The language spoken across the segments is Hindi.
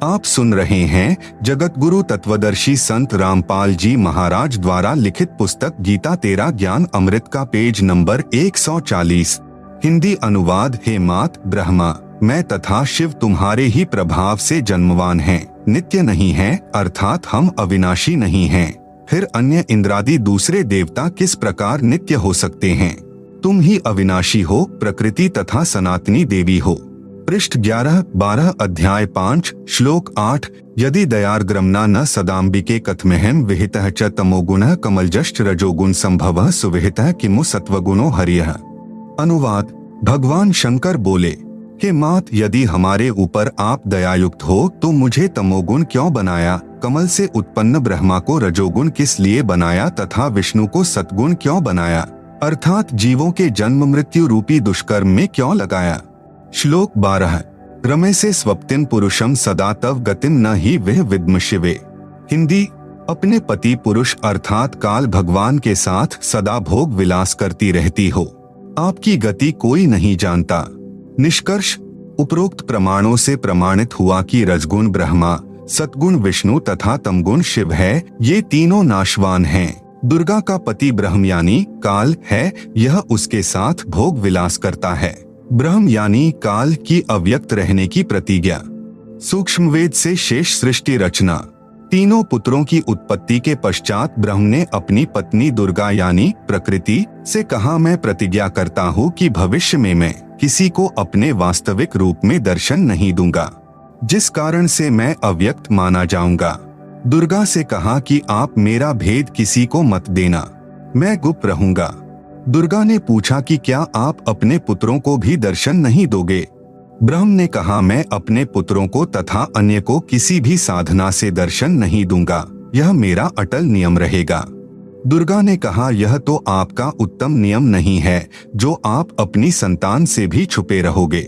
आप सुन रहे हैं जगत गुरु तत्वदर्शी संत रामपाल जी महाराज द्वारा लिखित पुस्तक गीता तेरा ज्ञान अमृत का पेज नंबर 140। हिंदी अनुवाद। हे मात ब्रह्मा, मैं तथा शिव तुम्हारे ही प्रभाव से जन्मवान हैं, नित्य नहीं हैं, अर्थात हम अविनाशी नहीं हैं। फिर अन्य इंद्रादि दूसरे देवता किस प्रकार नित्य हो सकते हैं? तुम ही अविनाशी हो, प्रकृति तथा सनातनी देवी हो। पृष्ठ 11-12 अध्याय 5 श्लोक 8। यदि दयार्द्रम्ना न सदाम्बिके कथमेहम विहितः च तमोगुणः कमलजश्च रजोगुण संभवः सुविहितः किमु सत्वगुणो हरियः। अनुवाद। भगवान शंकर बोले, हे मात, यदि हमारे ऊपर आप दयायुक्त हो तो मुझे तमोगुण क्यों बनाया? कमल से उत्पन्न ब्रह्मा को रजोगुण किस लिए बनाया तथा विष्णु को सत्गुण क्यों बनाया? अर्थात जीवों के जन्म मृत्यु रूपी दुष्कर्म में क्यों लगाया? श्लोक 12। रमे से स्वप्तिन पुरुषम सदा तव गतिम न ही वह विद्म शिवे। हिंदी। अपने पति पुरुष अर्थात काल भगवान के साथ सदा भोग विलास करती रहती हो, आपकी गति कोई नहीं जानता। निष्कर्ष। उपरोक्त प्रमाणों से प्रमाणित हुआ कि रजगुण ब्रह्मा, सतगुण विष्णु तथा तमगुण शिव है। ये तीनों नाशवान हैं। दुर्गा का पति ब्रह्म यानी काल है, यह उसके साथ भोग विलास करता है। ब्रह्म यानी काल की अव्यक्त रहने की प्रतिज्ञा। सूक्ष्म वेद से शेष सृष्टि रचना। तीनों पुत्रों की उत्पत्ति के पश्चात ब्रह्म ने अपनी पत्नी दुर्गा यानी प्रकृति से कहा, मैं प्रतिज्ञा करता हूँ कि भविष्य में मैं किसी को अपने वास्तविक रूप में दर्शन नहीं दूंगा, जिस कारण से मैं अव्यक्त माना जाऊंगा। दुर्गा से कहा कि आप मेरा भेद किसी को मत देना, मैं गुप्त रहूंगा। दुर्गा ने पूछा कि क्या आप अपने पुत्रों को भी दर्शन नहीं दोगे? ब्रह्म ने कहा, मैं अपने पुत्रों को तथा अन्य को किसी भी साधना से दर्शन नहीं दूंगा, यह मेरा अटल नियम रहेगा। दुर्गा ने कहा, यह तो आपका उत्तम नियम नहीं है जो आप अपनी संतान से भी छुपे रहोगे।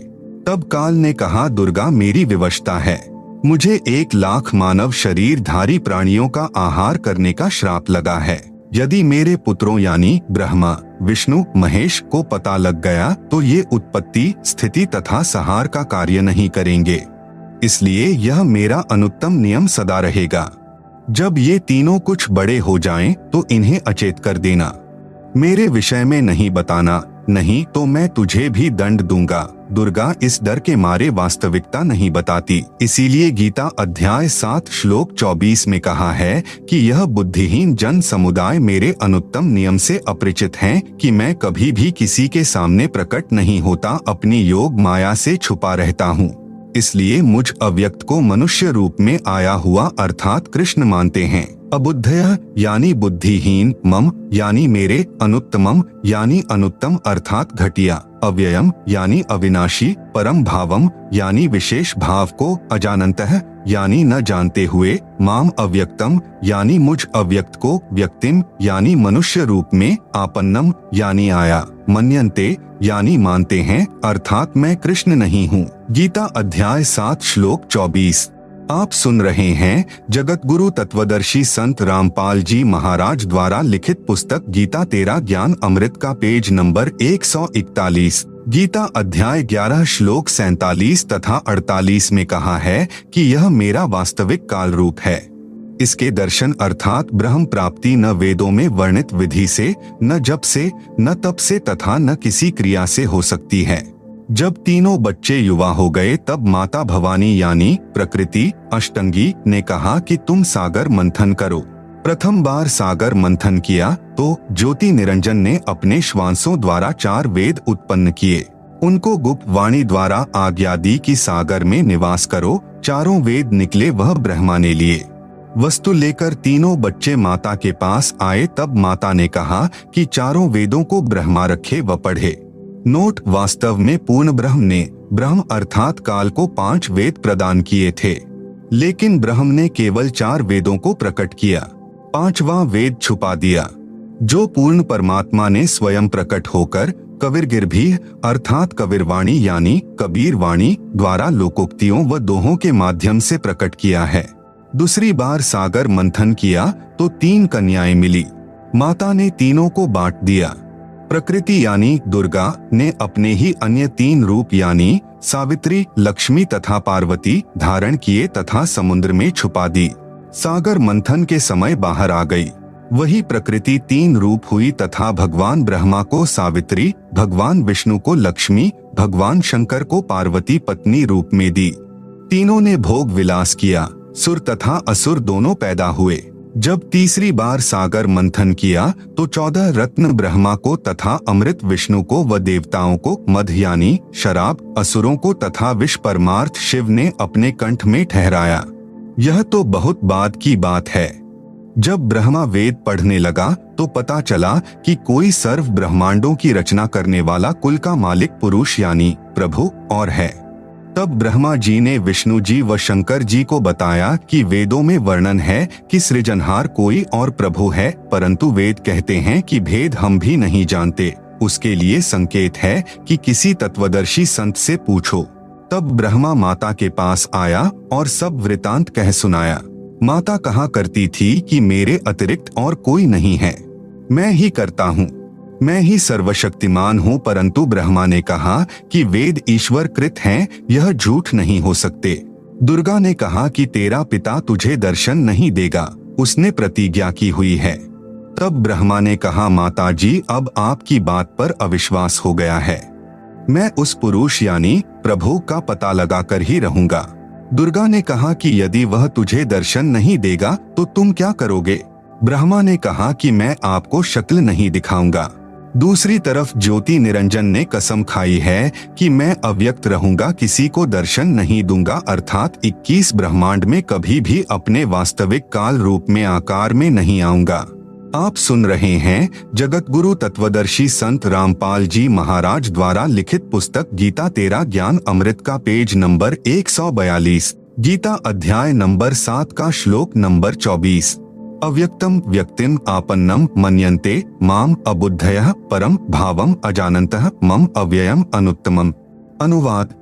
तब काल ने कहा, दुर्गा मेरी विवशता है, मुझे 1,00,000 मानव शरीरधारी प्राणियों का आहार करने का श्राप लगा है। यदि मेरे पुत्रों यानी ब्रह्मा, विष्णु, महेश को पता लग गया तो ये उत्पत्ति, स्थिति तथा संहार का कार्य नहीं करेंगे, इसलिए यह मेरा अनुत्तम नियम सदा रहेगा। जब ये तीनों कुछ बड़े हो जाएं तो इन्हें अचेत कर देना, मेरे विषय में नहीं बताना, नहीं तो मैं तुझे भी दंड दूंगा। दुर्गा इस डर के मारे वास्तविकता नहीं बताती, इसीलिए गीता अध्याय 7 श्लोक 24 में कहा है कि यह बुद्धिहीन जन समुदाय मेरे अनुत्तम नियम से अपरिचित हैं कि मैं कभी भी किसी के सामने प्रकट नहीं होता, अपनी योग माया से छुपा रहता हूँ। इसलिए मुझ अव्यक्त को मनुष्य रूप में आया हुआ अर्थात कृष्ण मानते हैं। अबुद्धयः यानी बुद्धिहीन, मम यानी मेरे, अनुत्तमम यानी अनुत्तम अर्थात घटिया, अव्ययम यानी अविनाशी, परम भावम यानी विशेष भाव को, अजानन्तः यानी न जानते हुए, माम अव्यक्तम यानी मुझ अव्यक्त को, व्यक्तिम यानी मनुष्य रूप में, आपन्नम यानी आया, मन्यन्ते यानी मानते हैं, अर्थात मैं कृष्ण नहीं हूँ। गीता अध्याय 7 श्लोक 24। आप सुन रहे हैं जगत गुरु तत्वदर्शी संत रामपाल जी महाराज द्वारा लिखित पुस्तक गीता तेरा ज्ञान अमृत का पेज नंबर 141। गीता अध्याय 11 श्लोक 47 तथा 48 में कहा है कि यह मेरा वास्तविक काल रूप है। इसके दर्शन अर्थात ब्रह्म प्राप्ति न वेदों में वर्णित विधि से, न जप से, न तप से तथा न किसी क्रिया से हो सकती है। जब तीनों बच्चे युवा हो गए तब माता भवानी यानी प्रकृति अष्टंगी ने कहा कि तुम सागर मंथन करो। प्रथम बार सागर मंथन किया तो ज्योति निरंजन ने अपने श्वासों द्वारा 4 वेद उत्पन्न किए। उनको गुप्त वाणी द्वारा आज्ञा दी कि सागर में निवास करो। 4 वेद निकले वह ब्रह्मा ने लिए। वस्तु लेकर तीनों बच्चे माता के पास आए तब माता ने कहा कि 4 वेदों को ब्रह्मा रखे व पढ़े। नोट। वास्तव में पूर्ण ब्रह्म ने ब्रह्म अर्थात काल को 5 वेद प्रदान किए थे, लेकिन ब्रह्म ने केवल 4 वेदों को प्रकट किया, 5वां वेद छुपा दिया, जो पूर्ण परमात्मा ने स्वयं प्रकट होकर कबीरगिरभी अर्थात कबीरवाणी यानी कबीर वाणी द्वारा लोकोक्तियों व दोहों के माध्यम से प्रकट किया है। दूसरी बार सागर मंथन किया तो 3 कन्याएं मिली। माता ने तीनों को बांट दिया। प्रकृति यानी दुर्गा ने अपने ही अन्य 3 रूप यानी सावित्री, लक्ष्मी तथा पार्वती धारण किए तथा समुद्र में छुपा दी। सागर मंथन के समय बाहर आ गई। वही प्रकृति 3 रूप हुई तथा भगवान ब्रह्मा को सावित्री, भगवान विष्णु को लक्ष्मी, भगवान शंकर को पार्वती पत्नी रूप में दी। तीनों ने भोग विलास किया। सुर तथा असुर दोनों पैदा हुए। जब तीसरी बार सागर मंथन किया तो 14 रत्न ब्रह्मा को तथा अमृत विष्णु को व देवताओं को, मद यानी शराब असुरों को तथा विष परमार्थ शिव ने अपने कंठ में ठहराया। यह तो बहुत बाद की बात है। जब ब्रह्मा वेद पढ़ने लगा तो पता चला कि कोई सर्व ब्रह्मांडों की रचना करने वाला कुल का मालिक पुरुष यानी प्रभु और है। तब ब्रह्मा जी ने विष्णु जी व शंकर जी को बताया कि वेदों में वर्णन है कि सृजनहार कोई और प्रभु है, परंतु वेद कहते हैं कि भेद हम भी नहीं जानते। उसके लिए संकेत है कि किसी तत्वदर्शी संत से पूछो। तब ब्रह्मा माता के पास आया और सब वृतांत कह सुनाया। माता कहा करती थी कि मेरे अतिरिक्त और कोई नहीं है, मैं ही करता हूँ, मैं ही सर्वशक्तिमान हूँ। परंतु ब्रह्मा ने कहा कि वेद ईश्वर कृत हैं, यह झूठ नहीं हो सकते। दुर्गा ने कहा कि तेरा पिता तुझे दर्शन नहीं देगा, उसने प्रतिज्ञा की हुई है। तब ब्रह्मा ने कहा, माता जी अब आपकी बात पर अविश्वास हो गया है, मैं उस पुरुष यानी प्रभु का पता लगाकर ही रहूंगा। दुर्गा ने कहा कि यदि वह तुझे दर्शन नहीं देगा तो तुम क्या करोगे? ब्रह्मा ने कहा कि मैं आपको शक्ल नहीं दिखाऊंगा। दूसरी तरफ ज्योति निरंजन ने कसम खाई है कि मैं अव्यक्त रहूंगा, किसी को दर्शन नहीं दूंगा, अर्थात 21 ब्रह्मांड में कभी भी अपने वास्तविक काल रूप में आकार में नहीं आऊंगा। आप सुन रहे हैं जगत गुरु तत्वदर्शी संत रामपाल जी महाराज द्वारा लिखित पुस्तक गीता तेरा ज्ञान अमृत का पेज नंबर 142, गीता अध्याय नंबर 7 का श्लोक नंबर 24। अव्यक्तम व्यक्तिम आपन्नम मन्यन्ते माम अबुद्धयः परम भावम अजानन्तः मम अव्ययम अनुत्तमम। अनुवाद: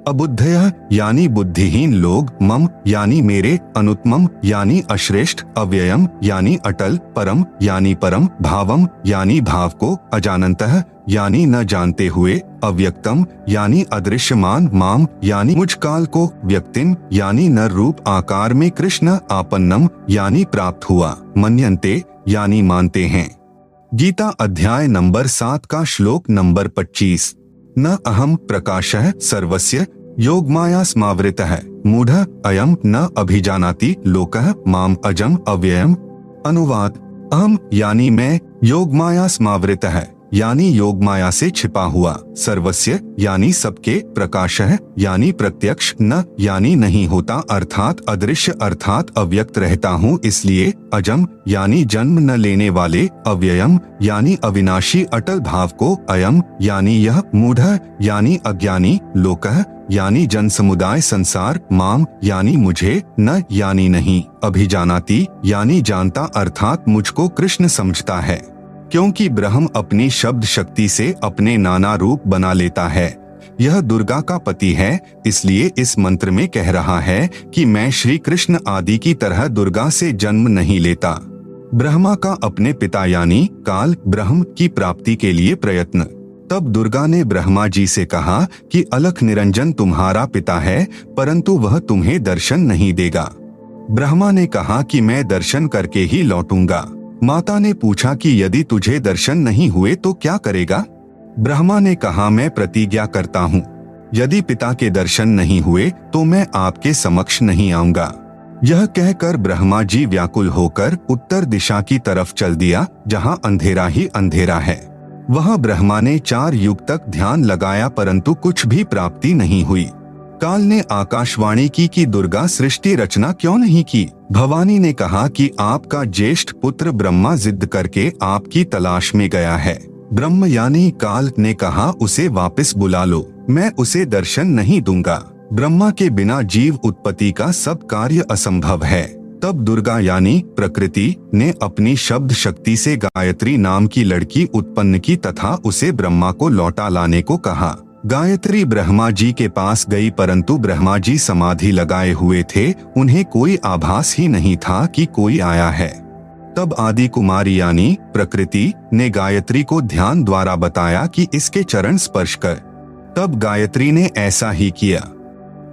अबुद्धयः यानी बुद्धिहीन लोग, मम यानी मेरे, अनुत्तमम यानी अश्रेष्ठ, अव्ययम यानी अटल, परम यानी परम, भावम यानी भाव को, अजानन्तः यानी न जानते हुए, अव्यक्तम यानी अदृश्यमान, माम यानी मुझ काल को, व्यक्तिम यानी नर रूप आकार में, कृष्ण आपन्नम यानी प्राप्त हुआ, मन्यन्ते यानी मानते हैं। गीता अध्याय नंबर 7 का श्लोक नंबर 25। न अहम प्रकाशः सर्वस्य योगमाया स्मावृतः मूढ़ः अयम न अभिजानाति लोकः माम अजम अव्ययम। अनुवाद: अहम यानी मैं, योगमाया स्मावृतः यानी योगमाया से छिपा हुआ, सर्वस्य यानी सबके, प्रकाशः यानी प्रत्यक्ष, न यानी नहीं होता अर्थात अदृश्य अर्थात अव्यक्त रहता हूँ इसलिए, अजम यानी जन्म न लेने वाले, अव्ययम यानी अविनाशी अटल भाव को, अयम यानी यह, मूढ़ः यानी अज्ञानी, लोकः यानी जन समुदाय संसार, माम यानी मुझे, न यानी नहीं, अभिजानाति यानी जानता अर्थात मुझको कृष्ण समझता है। क्योंकि ब्रह्म अपनी शब्द शक्ति से अपने नाना रूप बना लेता है। यह दुर्गा का पति है, इसलिए इस मंत्र में कह रहा है कि मैं श्री कृष्ण आदि की तरह दुर्गा से जन्म नहीं लेता। ब्रह्मा का अपने पिता यानी काल ब्रह्म की प्राप्ति के लिए प्रयत्न। तब दुर्गा ने ब्रह्मा जी से कहा कि अलख निरंजन तुम्हारा पिता है, परंतु वह तुम्हें दर्शन नहीं देगा। ब्रह्मा ने कहा कि मैं दर्शन करके ही लौटूंगा। माता ने पूछा कि यदि तुझे दर्शन नहीं हुए तो क्या करेगा? ब्रह्मा ने कहा मैं प्रतिज्ञा करता हूँ, यदि पिता के दर्शन नहीं हुए तो मैं आपके समक्ष नहीं आऊंगा। यह कहकर ब्रह्मा जी व्याकुल होकर उत्तर दिशा की तरफ चल दिया, जहाँ अंधेरा ही अंधेरा है। वहाँ ब्रह्मा ने 4 युग तक ध्यान लगाया परंतु कुछ भी प्राप्ति नहीं हुई। काल ने आकाशवाणी की कि दुर्गा सृष्टि रचना क्यों नहीं की? भवानी ने कहा कि आपका ज्येष्ठ पुत्र ब्रह्मा जिद करके आपकी तलाश में गया है। ब्रह्म यानी काल ने कहा उसे वापस बुला लो, मैं उसे दर्शन नहीं दूंगा। ब्रह्मा के बिना जीव उत्पत्ति का सब कार्य असंभव है। तब दुर्गा यानी प्रकृति ने अपनी शब्द शक्ति से गायत्री नाम की लड़की उत्पन्न की तथा उसे ब्रह्मा को लौटा लाने को कहा। गायत्री ब्रह्मा जी के पास गई परंतु ब्रह्मा जी समाधि लगाए हुए थे, उन्हें कोई आभास ही नहीं था कि कोई आया है। तब आदि कुमारी यानी प्रकृति ने गायत्री को ध्यान द्वारा बताया कि इसके चरण स्पर्श कर। तब गायत्री ने ऐसा ही किया।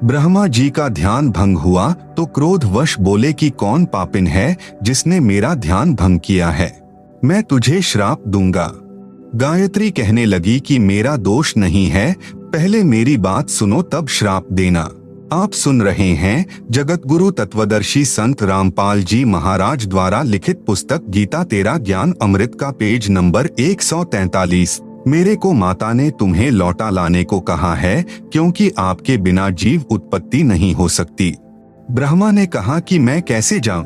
ब्रह्मा जी का ध्यान भंग हुआ तो क्रोधवश बोले कि कौन पापिन है जिसने मेरा ध्यान भंग किया है, मैं तुझे श्राप दूंगा। गायत्री कहने लगी कि मेरा दोष नहीं है, पहले मेरी बात सुनो तब श्राप देना। आप सुन रहे हैं जगत गुरु तत्वदर्शी संत रामपाल जी महाराज द्वारा लिखित पुस्तक गीता तेरा ज्ञान अमृत का पेज नंबर 143। मेरे को माता ने तुम्हें लौटा लाने को कहा है क्योंकि आपके बिना जीव उत्पत्ति नहीं हो सकती। ब्रह्मा ने कहा कि मैं कैसे जाऊं,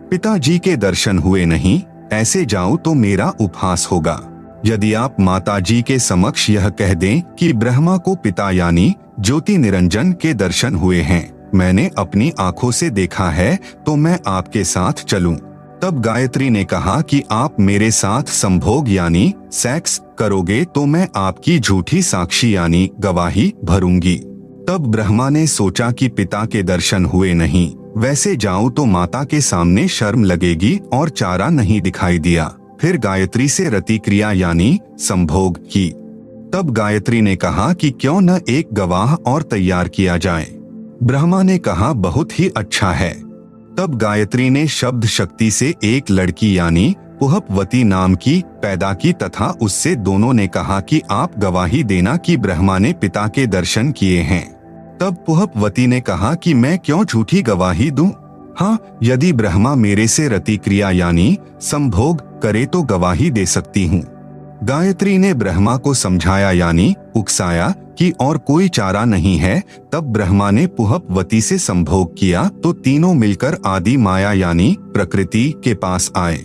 पिताजी के दर्शन हुए नहीं, ऐसे जाऊं तो मेरा उपहास होगा। यदि आप माता जी के समक्ष यह कह दें कि ब्रह्मा को पिता यानी ज्योति निरंजन के दर्शन हुए हैं, मैंने अपनी आंखों से देखा है, तो मैं आपके साथ चलूं। तब गायत्री ने कहा कि आप मेरे साथ संभोग यानी सेक्स करोगे तो मैं आपकी झूठी साक्षी यानी गवाही भरूंगी। तब ब्रह्मा ने सोचा कि पिता के दर्शन हुए नहीं, वैसे जाऊं तो माता के सामने शर्म लगेगी और चारा नहीं दिखाई दिया। फिर गायत्री से रति क्रिया यानी संभोग की। तब गायत्री ने कहा कि क्यों न एक गवाह और तैयार किया जाए। ब्रह्मा ने कहा बहुत ही अच्छा है। तब गायत्री ने शब्द शक्ति से एक लड़की यानी पुहपवती नाम की पैदा की तथा उससे दोनों ने कहा कि आप गवाही देना कि ब्रह्मा ने पिता के दर्शन किए हैं। तब पुहपवती ने कहा कि मैं क्यों झूठी गवाही दूं? हाँ, यदि ब्रह्मा मेरे से रति क्रिया यानी संभोग करे तो गवाही दे सकती हूँ। गायत्री ने ब्रह्मा को समझाया यानी उकसाया कि और कोई चारा नहीं है। तब ब्रह्मा ने पुहपवती से संभोग किया तो तीनों मिलकर आदि माया यानी प्रकृति के पास आए।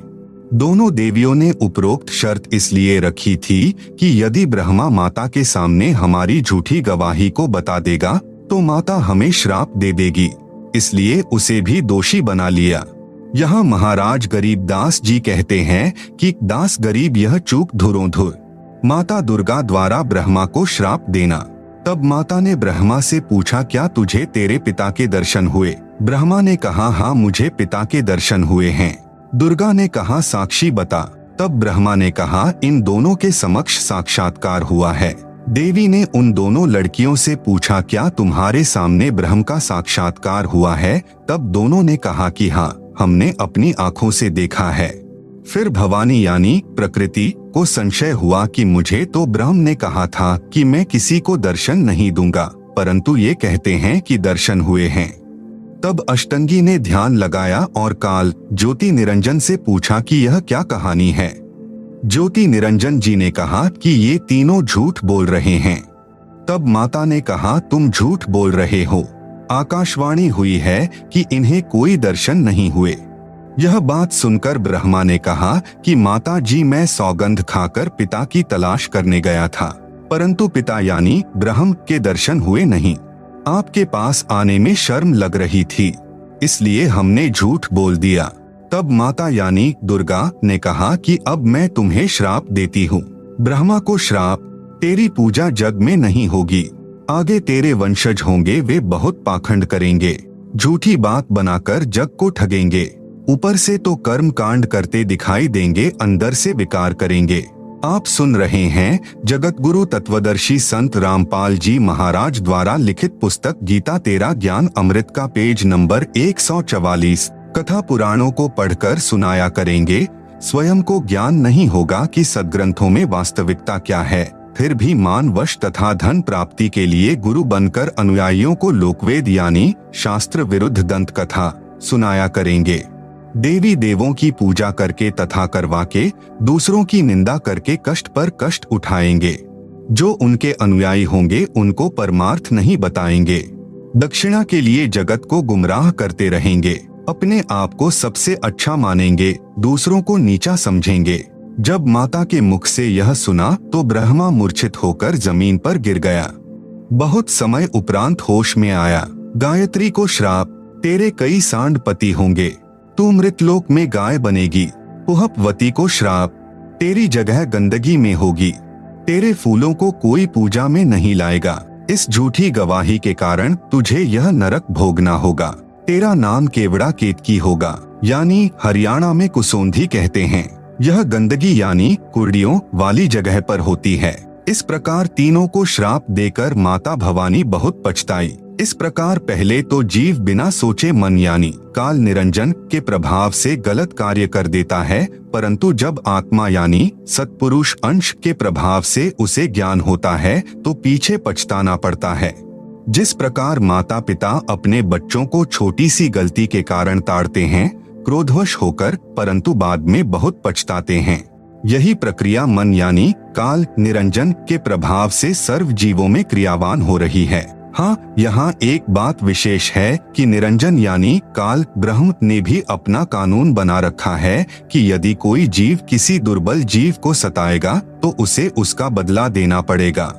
दोनों देवियों ने उपरोक्त शर्त इसलिए रखी थी कि यदि ब्रह्मा माता के सामने हमारी झूठी गवाही को बता देगा तो माता हमें श्राप दे देगी, इसलिए उसे भी दोषी बना लिया। यहाँ महाराज गरीब दास जी कहते हैं कि दास गरीब यह चूक धुरोधुर माता दुर्गा द्वारा ब्रह्मा को श्राप देना। तब माता ने ब्रह्मा से पूछा क्या तुझे तेरे पिता के दर्शन हुए? ब्रह्मा ने कहा हाँ मुझे पिता के दर्शन हुए हैं। दुर्गा ने कहा साक्षी बता। तब ब्रह्मा ने कहा इन दोनों के समक्ष साक्षात्कार हुआ है। देवी ने उन दोनों लड़कियों से पूछा क्या तुम्हारे सामने ब्रह्म का साक्षात्कार हुआ है? तब दोनों ने कहा कि हाँ, हमने अपनी आंखों से देखा है। फिर भवानी यानी प्रकृति को संशय हुआ कि मुझे तो ब्रह्म ने कहा था कि मैं किसी को दर्शन नहीं दूंगा, परंतु ये कहते हैं कि दर्शन हुए हैं। तब अष्टंगी ने ध्यान लगाया और काल ज्योति निरंजन से पूछा कि यह क्या कहानी है। ज्योति निरंजन जी ने कहा कि ये तीनों झूठ बोल रहे हैं। तब माता ने कहा तुम झूठ बोल रहे हो, आकाशवाणी हुई है कि इन्हें कोई दर्शन नहीं हुए। यह बात सुनकर ब्रह्मा ने कहा कि माता जी मैं सौगंध खाकर पिता की तलाश करने गया था, परंतु पिता यानी ब्रह्म के दर्शन हुए नहीं। आपके पास आने में शर्म लग रही थी, इसलिए हमने झूठ बोल दिया। तब माता यानी दुर्गा ने कहा कि अब मैं तुम्हें श्राप देती हूँ। ब्रह्मा को श्राप, तेरी पूजा जग में नहीं होगी, आगे तेरे वंशज होंगे वे बहुत पाखंड करेंगे, झूठी बात बनाकर जग को ठगेंगे, ऊपर से तो कर्म कांड करते दिखाई देंगे, अंदर से विकार करेंगे। आप सुन रहे हैं जगत गुरु तत्वदर्शी संत रामपाल जी महाराज द्वारा लिखित पुस्तक गीता तेरा ज्ञान अमृत का पेज नंबर 144। कथा पुराणों को पढ़कर सुनाया करेंगे, स्वयं को ज्ञान नहीं होगा कि सद्ग्रंथों में वास्तविकता क्या है। फिर भी मानवश तथा धन प्राप्ति के लिए गुरु बनकर अनुयायियों को लोकवेद यानी शास्त्र विरुद्ध दंत कथा सुनाया करेंगे। देवी देवों की पूजा करके तथा करवा के दूसरों की निंदा करके कष्ट पर कष्ट उठाएंगे। जो उनके अनुयायी होंगे उनको परमार्थ नहीं बताएंगे, दक्षिणा के लिए जगत को गुमराह करते रहेंगे, अपने आप को सबसे अच्छा मानेंगे, दूसरों को नीचा समझेंगे। जब माता के मुख से यह सुना तो ब्रह्मा मूर्छित होकर जमीन पर गिर गया। बहुत समय उपरांत होश में आया। गायत्री को श्राप, तेरे कई सांड पति होंगे, तू मृतलोक में गाय बनेगी। पुहपवती को श्राप, तेरी जगह गंदगी में होगी, तेरे फूलों को कोई पूजा में नहीं लाएगा। इस झूठी गवाही के कारण तुझे यह नरक भोगना होगा। तेरा नाम केवड़ा केतकी होगा, यानी हरियाणा में कुसोंधी कहते हैं। यह गंदगी यानी कुर्डियों वाली जगह पर होती है। इस प्रकार तीनों को श्राप देकर माता भवानी बहुत पछताई। इस प्रकार पहले तो जीव बिना सोचे मन यानी काल निरंजन के प्रभाव से गलत कार्य कर देता है, परंतु जब आत्मा यानी सत्पुरुष अंश के प्रभाव से उसे ज्ञान होता है तो पीछे पछताना पड़ता है। जिस प्रकार माता पिता अपने बच्चों को छोटी सी गलती के कारण ताड़ते हैं क्रोधवश होकर, परंतु बाद में बहुत पछताते हैं, यही प्रक्रिया मन यानी काल निरंजन के प्रभाव से सर्व जीवों में क्रियावान हो रही है। हाँ, यहाँ एक बात विशेष है कि निरंजन यानी काल ब्रह्म ने भी अपना कानून बना रखा है कि यदि कोई जीव किसी दुर्बल जीव को सताएगा तो उसे उसका बदला देना पड़ेगा।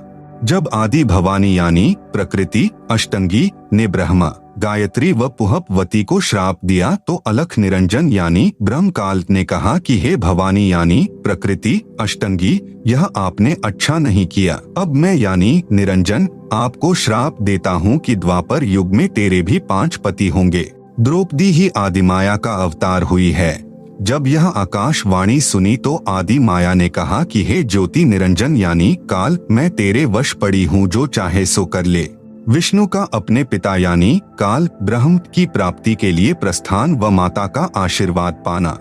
जब आदि भवानी यानी प्रकृति अष्टंगी ने ब्रह्मा गायत्री व पुहपवती को श्राप दिया तो अलख निरंजन यानी ब्रह्मकाल ने कहा कि हे भवानी यानी प्रकृति अष्टंगी, यह आपने अच्छा नहीं किया। अब मैं यानी निरंजन आपको श्राप देता हूँ कि द्वापर युग में तेरे भी 5 पति होंगे। द्रौपदी ही आदिमाया का अवतार हुई है। जब यह आकाशवाणी सुनी तो आदि माया ने कहा कि हे ज्योति निरंजन यानी काल, मैं तेरे वश पड़ी हूँ, जो चाहे सो कर ले। विष्णु का अपने पिता यानी काल ब्रह्म की प्राप्ति के लिए प्रस्थान व माता का आशीर्वाद पाना।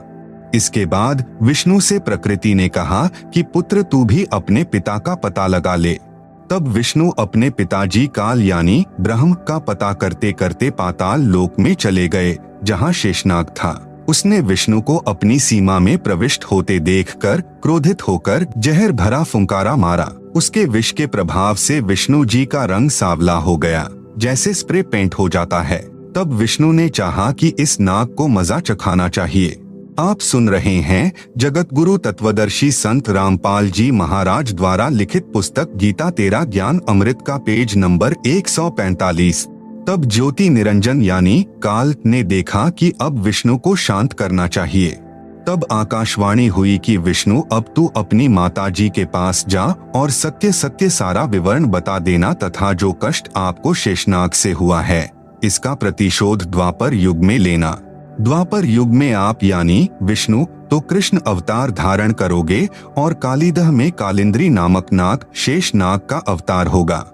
इसके बाद विष्णु से प्रकृति ने कहा कि पुत्र तू भी अपने पिता का पता लगा ले। तब विष्णु अपने पिताजी काल यानी ब्रह्म का पता करते करते पाताल लोक में चले गए, जहाँ शेषनाग था। उसने विष्णु को अपनी सीमा में प्रविष्ट होते देखकर क्रोधित होकर जहर भरा फुंकारा मारा। उसके विष के प्रभाव से विष्णु जी का रंग सांवला हो गया, जैसे स्प्रे पेंट हो जाता है। तब विष्णु ने चाहा कि इस नाग को मजा चखाना चाहिए। आप सुन रहे हैं जगत गुरु तत्वदर्शी संत रामपाल जी महाराज द्वारा लिखित पुस्तक गीता तेरा ज्ञान अमृत का पेज नंबर 145। तब ज्योति निरंजन यानी काल ने देखा कि अब विष्णु को शांत करना चाहिए। तब आकाशवाणी हुई कि विष्णु अब तू अपनी माता जी के पास जा और सत्य सत्य सारा विवरण बता देना, तथा जो कष्ट आपको शेषनाग से हुआ है इसका प्रतिशोध द्वापर युग में लेना। द्वापर युग में आप यानी विष्णु तो कृष्ण अवतार धारण करोगे और कालीदह में कालिंद्री नामक नाग शेषनाग का अवतार होगा।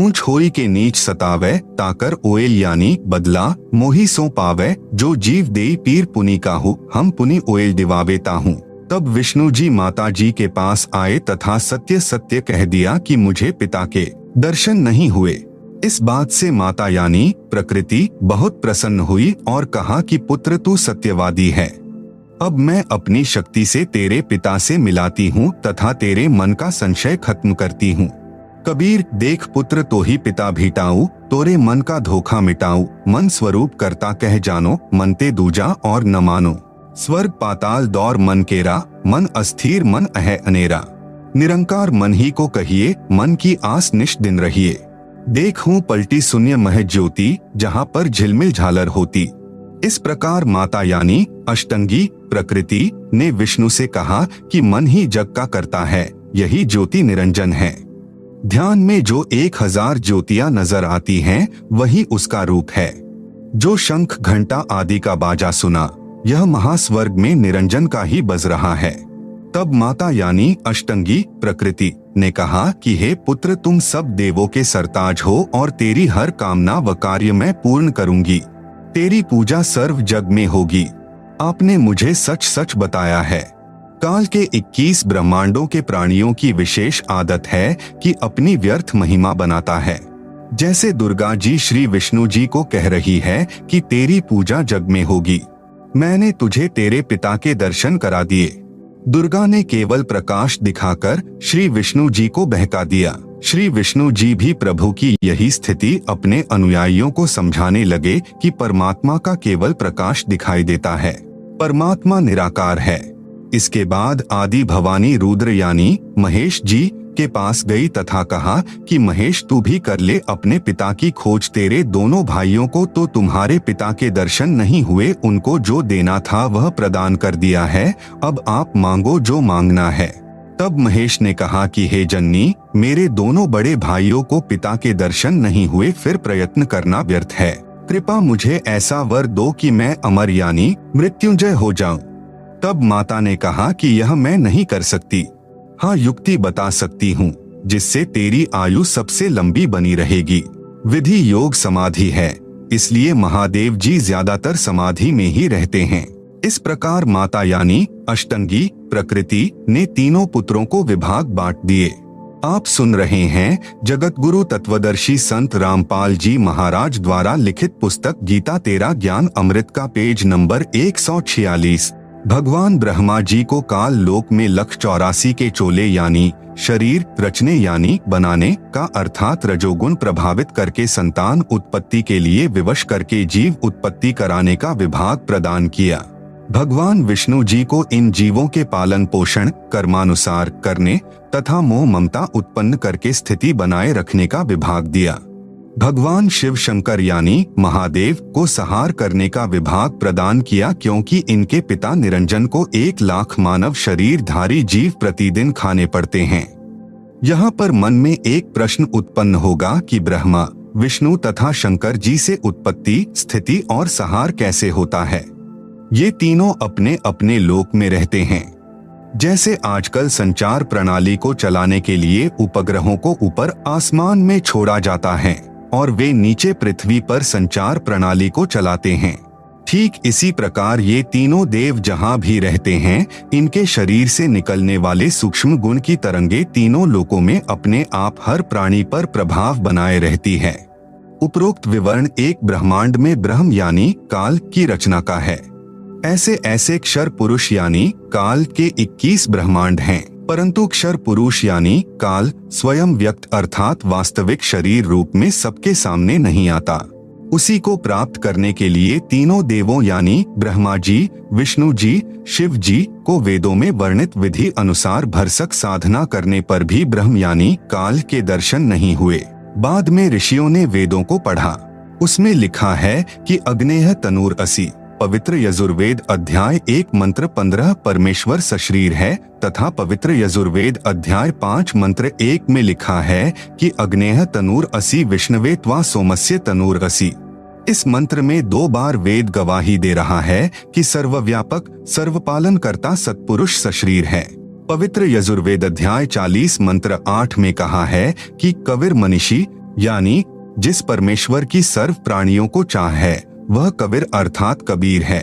ऊंच होई के नीच सतावे ताकर ओएल यानी बदला मोही सो पावे, जो जीव देई पीर पुनि काहू हम पुनि ओएल दिवावे ताहू। तब विष्णु जी माता जी के पास आए तथा सत्य सत्य कह दिया कि मुझे पिता के दर्शन नहीं हुए। इस बात से माता यानी प्रकृति बहुत प्रसन्न हुई और कहा कि पुत्र तू सत्यवादी है। अब मैं अपनी शक्ति से तेरे पिता से मिलाती हूँ तथा तेरे मन का संशय खत्म करती हूँ। कबीर देख पुत्र तो ही पिता भीटाऊ, तोरे मन का धोखा मिटाऊ। मन स्वरूप करता कह जानो, मनते दूजा और न मानो। स्वर्ग पाताल दौर मन केरा, मन अस्थिर मन अह अनेरा। निरंकार मन ही को कहिए, मन की आस निश दिन रहिए। देखूं पलटी शून्य मह ज्योति, जहाँ पर झिलमिल झालर होती। इस प्रकार माता यानी अष्टंगी प्रकृति ने विष्णु से कहा कि मन ही जग का करता है, यही ज्योति निरंजन है। ध्यान में जो 1000 ज्योतियां नजर आती हैं, वही उसका रूप है। जो शंख घंटा आदि का बाजा सुना, यह महास्वर्ग में निरंजन का ही बज रहा है। तब माता यानी अष्टंगी प्रकृति ने कहा कि हे पुत्र, तुम सब देवों के सरताज हो और तेरी हर कामना व कार्य मैं पूर्ण करूंगी। तेरी पूजा सर्व जग में होगी। आपने मुझे सच सच बताया है। काल के 21 ब्रह्मांडों के प्राणियों की विशेष आदत है कि अपनी व्यर्थ महिमा बनाता है। जैसे दुर्गा जी श्री विष्णु जी को कह रही है कि तेरी पूजा जग में होगी। मैंने तुझे तेरे पिता के दर्शन करा दिए। दुर्गा ने केवल प्रकाश दिखाकर श्री विष्णु जी को बहका दिया। श्री विष्णु जी भी प्रभु की यही स्थिति अपने अनुयायियों को समझाने लगे कि परमात्मा का केवल प्रकाश दिखाई देता है, परमात्मा निराकार है। इसके बाद आदि भवानी रुद्र यानी महेश जी के पास गई तथा कहा कि महेश तू भी कर ले अपने पिता की खोज। तेरे दोनों भाइयों को तो तुम्हारे पिता के दर्शन नहीं हुए, उनको जो देना था वह प्रदान कर दिया है, अब आप मांगो जो मांगना है। तब महेश ने कहा कि हे जननी, मेरे दोनों बड़े भाइयों को पिता के दर्शन नहीं हुए, फिर प्रयत्न करना व्यर्थ है। कृपा मुझे ऐसा वर दो कि मैं अमर यानी मृत्युंजय हो जाऊं। तब माता ने कहा कि यह मैं नहीं कर सकती, हाँ युक्ति बता सकती हूँ। जिससे तेरी आयु सबसे लंबी बनी रहेगी। विधि योग समाधि है, इसलिए महादेव जी ज्यादातर समाधि में ही रहते हैं। इस प्रकार माता यानी अष्टंगी प्रकृति ने तीनों पुत्रों को विभाग बांट दिए। आप सुन रहे हैं जगत गुरु तत्वदर्शी संत रामपाल जी महाराज द्वारा लिखित पुस्तक गीता तेरा ज्ञान अमृत का पेज नंबर 146। भगवान ब्रह्मा जी को काल लोक में 184 के चोले यानी शरीर रचने यानी बनाने का अर्थात रजोगुण प्रभावित करके संतान उत्पत्ति के लिए विवश करके जीव उत्पत्ति कराने का विभाग प्रदान किया। भगवान विष्णु जी को इन जीवों के पालन पोषण कर्मानुसार करने तथा मोह ममता उत्पन्न करके स्थिति बनाए रखने का विभाग दिया। भगवान शिव शंकर यानी महादेव को संहार करने का विभाग प्रदान किया, क्योंकि इनके पिता निरंजन को 1 लाख मानव शरीरधारी जीव प्रतिदिन खाने पड़ते हैं। यहाँ पर मन में एक प्रश्न उत्पन्न होगा कि ब्रह्मा विष्णु तथा शंकर जी से उत्पत्ति स्थिति और संहार कैसे होता है। ये तीनों अपने अपने लोक में रहते हैं। जैसे आजकल संचार प्रणाली को चलाने के लिए उपग्रहों को ऊपर आसमान में छोड़ा जाता है और वे नीचे पृथ्वी पर संचार प्रणाली को चलाते हैं, ठीक इसी प्रकार ये तीनों देव जहां भी रहते हैं, इनके शरीर से निकलने वाले सूक्ष्म गुण की तरंगे तीनों लोकों में अपने आप हर प्राणी पर प्रभाव बनाए रहती है। उपरोक्त विवरण एक ब्रह्मांड में ब्रह्म यानी काल की रचना का है। ऐसे ऐसे क्षर पुरुष यानी काल के 21 ब्रह्मांड हैं, परंतु क्षर पुरुष यानी काल स्वयं व्यक्त अर्थात वास्तविक शरीर रूप में सबके सामने नहीं आता। उसी को प्राप्त करने के लिए तीनों देवों यानी ब्रह्मा जी, विष्णु जी, शिव जी को वेदों में वर्णित विधि अनुसार भरसक साधना करने पर भी ब्रह्म यानी काल के दर्शन नहीं हुए। बाद में ऋषियों ने वेदों को पढ़ा, उसमें लिखा है कि अग्नेय तनूर असि पवित्र यजुर्वेद अध्याय 1 मंत्र 15 परमेश्वर सशरीर है तथा पवित्र यजुर्वेद अध्याय 5 मंत्र 1 में लिखा है कि अग्नेय तनूर असि विष्णवे त्वा सोमस्य तनूर असि। इस मंत्र में 2 बार वेद गवाही दे रहा है कि सर्वव्यापक सर्वपालन करता सत्पुरुष सशरीर है। पवित्र यजुर्वेद अध्याय 40 मंत्र 8 में कहा है कि कबीर मनीषी यानी जिस परमेश्वर की सर्व प्राणियों को चाह है वह कबीर अर्थात कबीर है।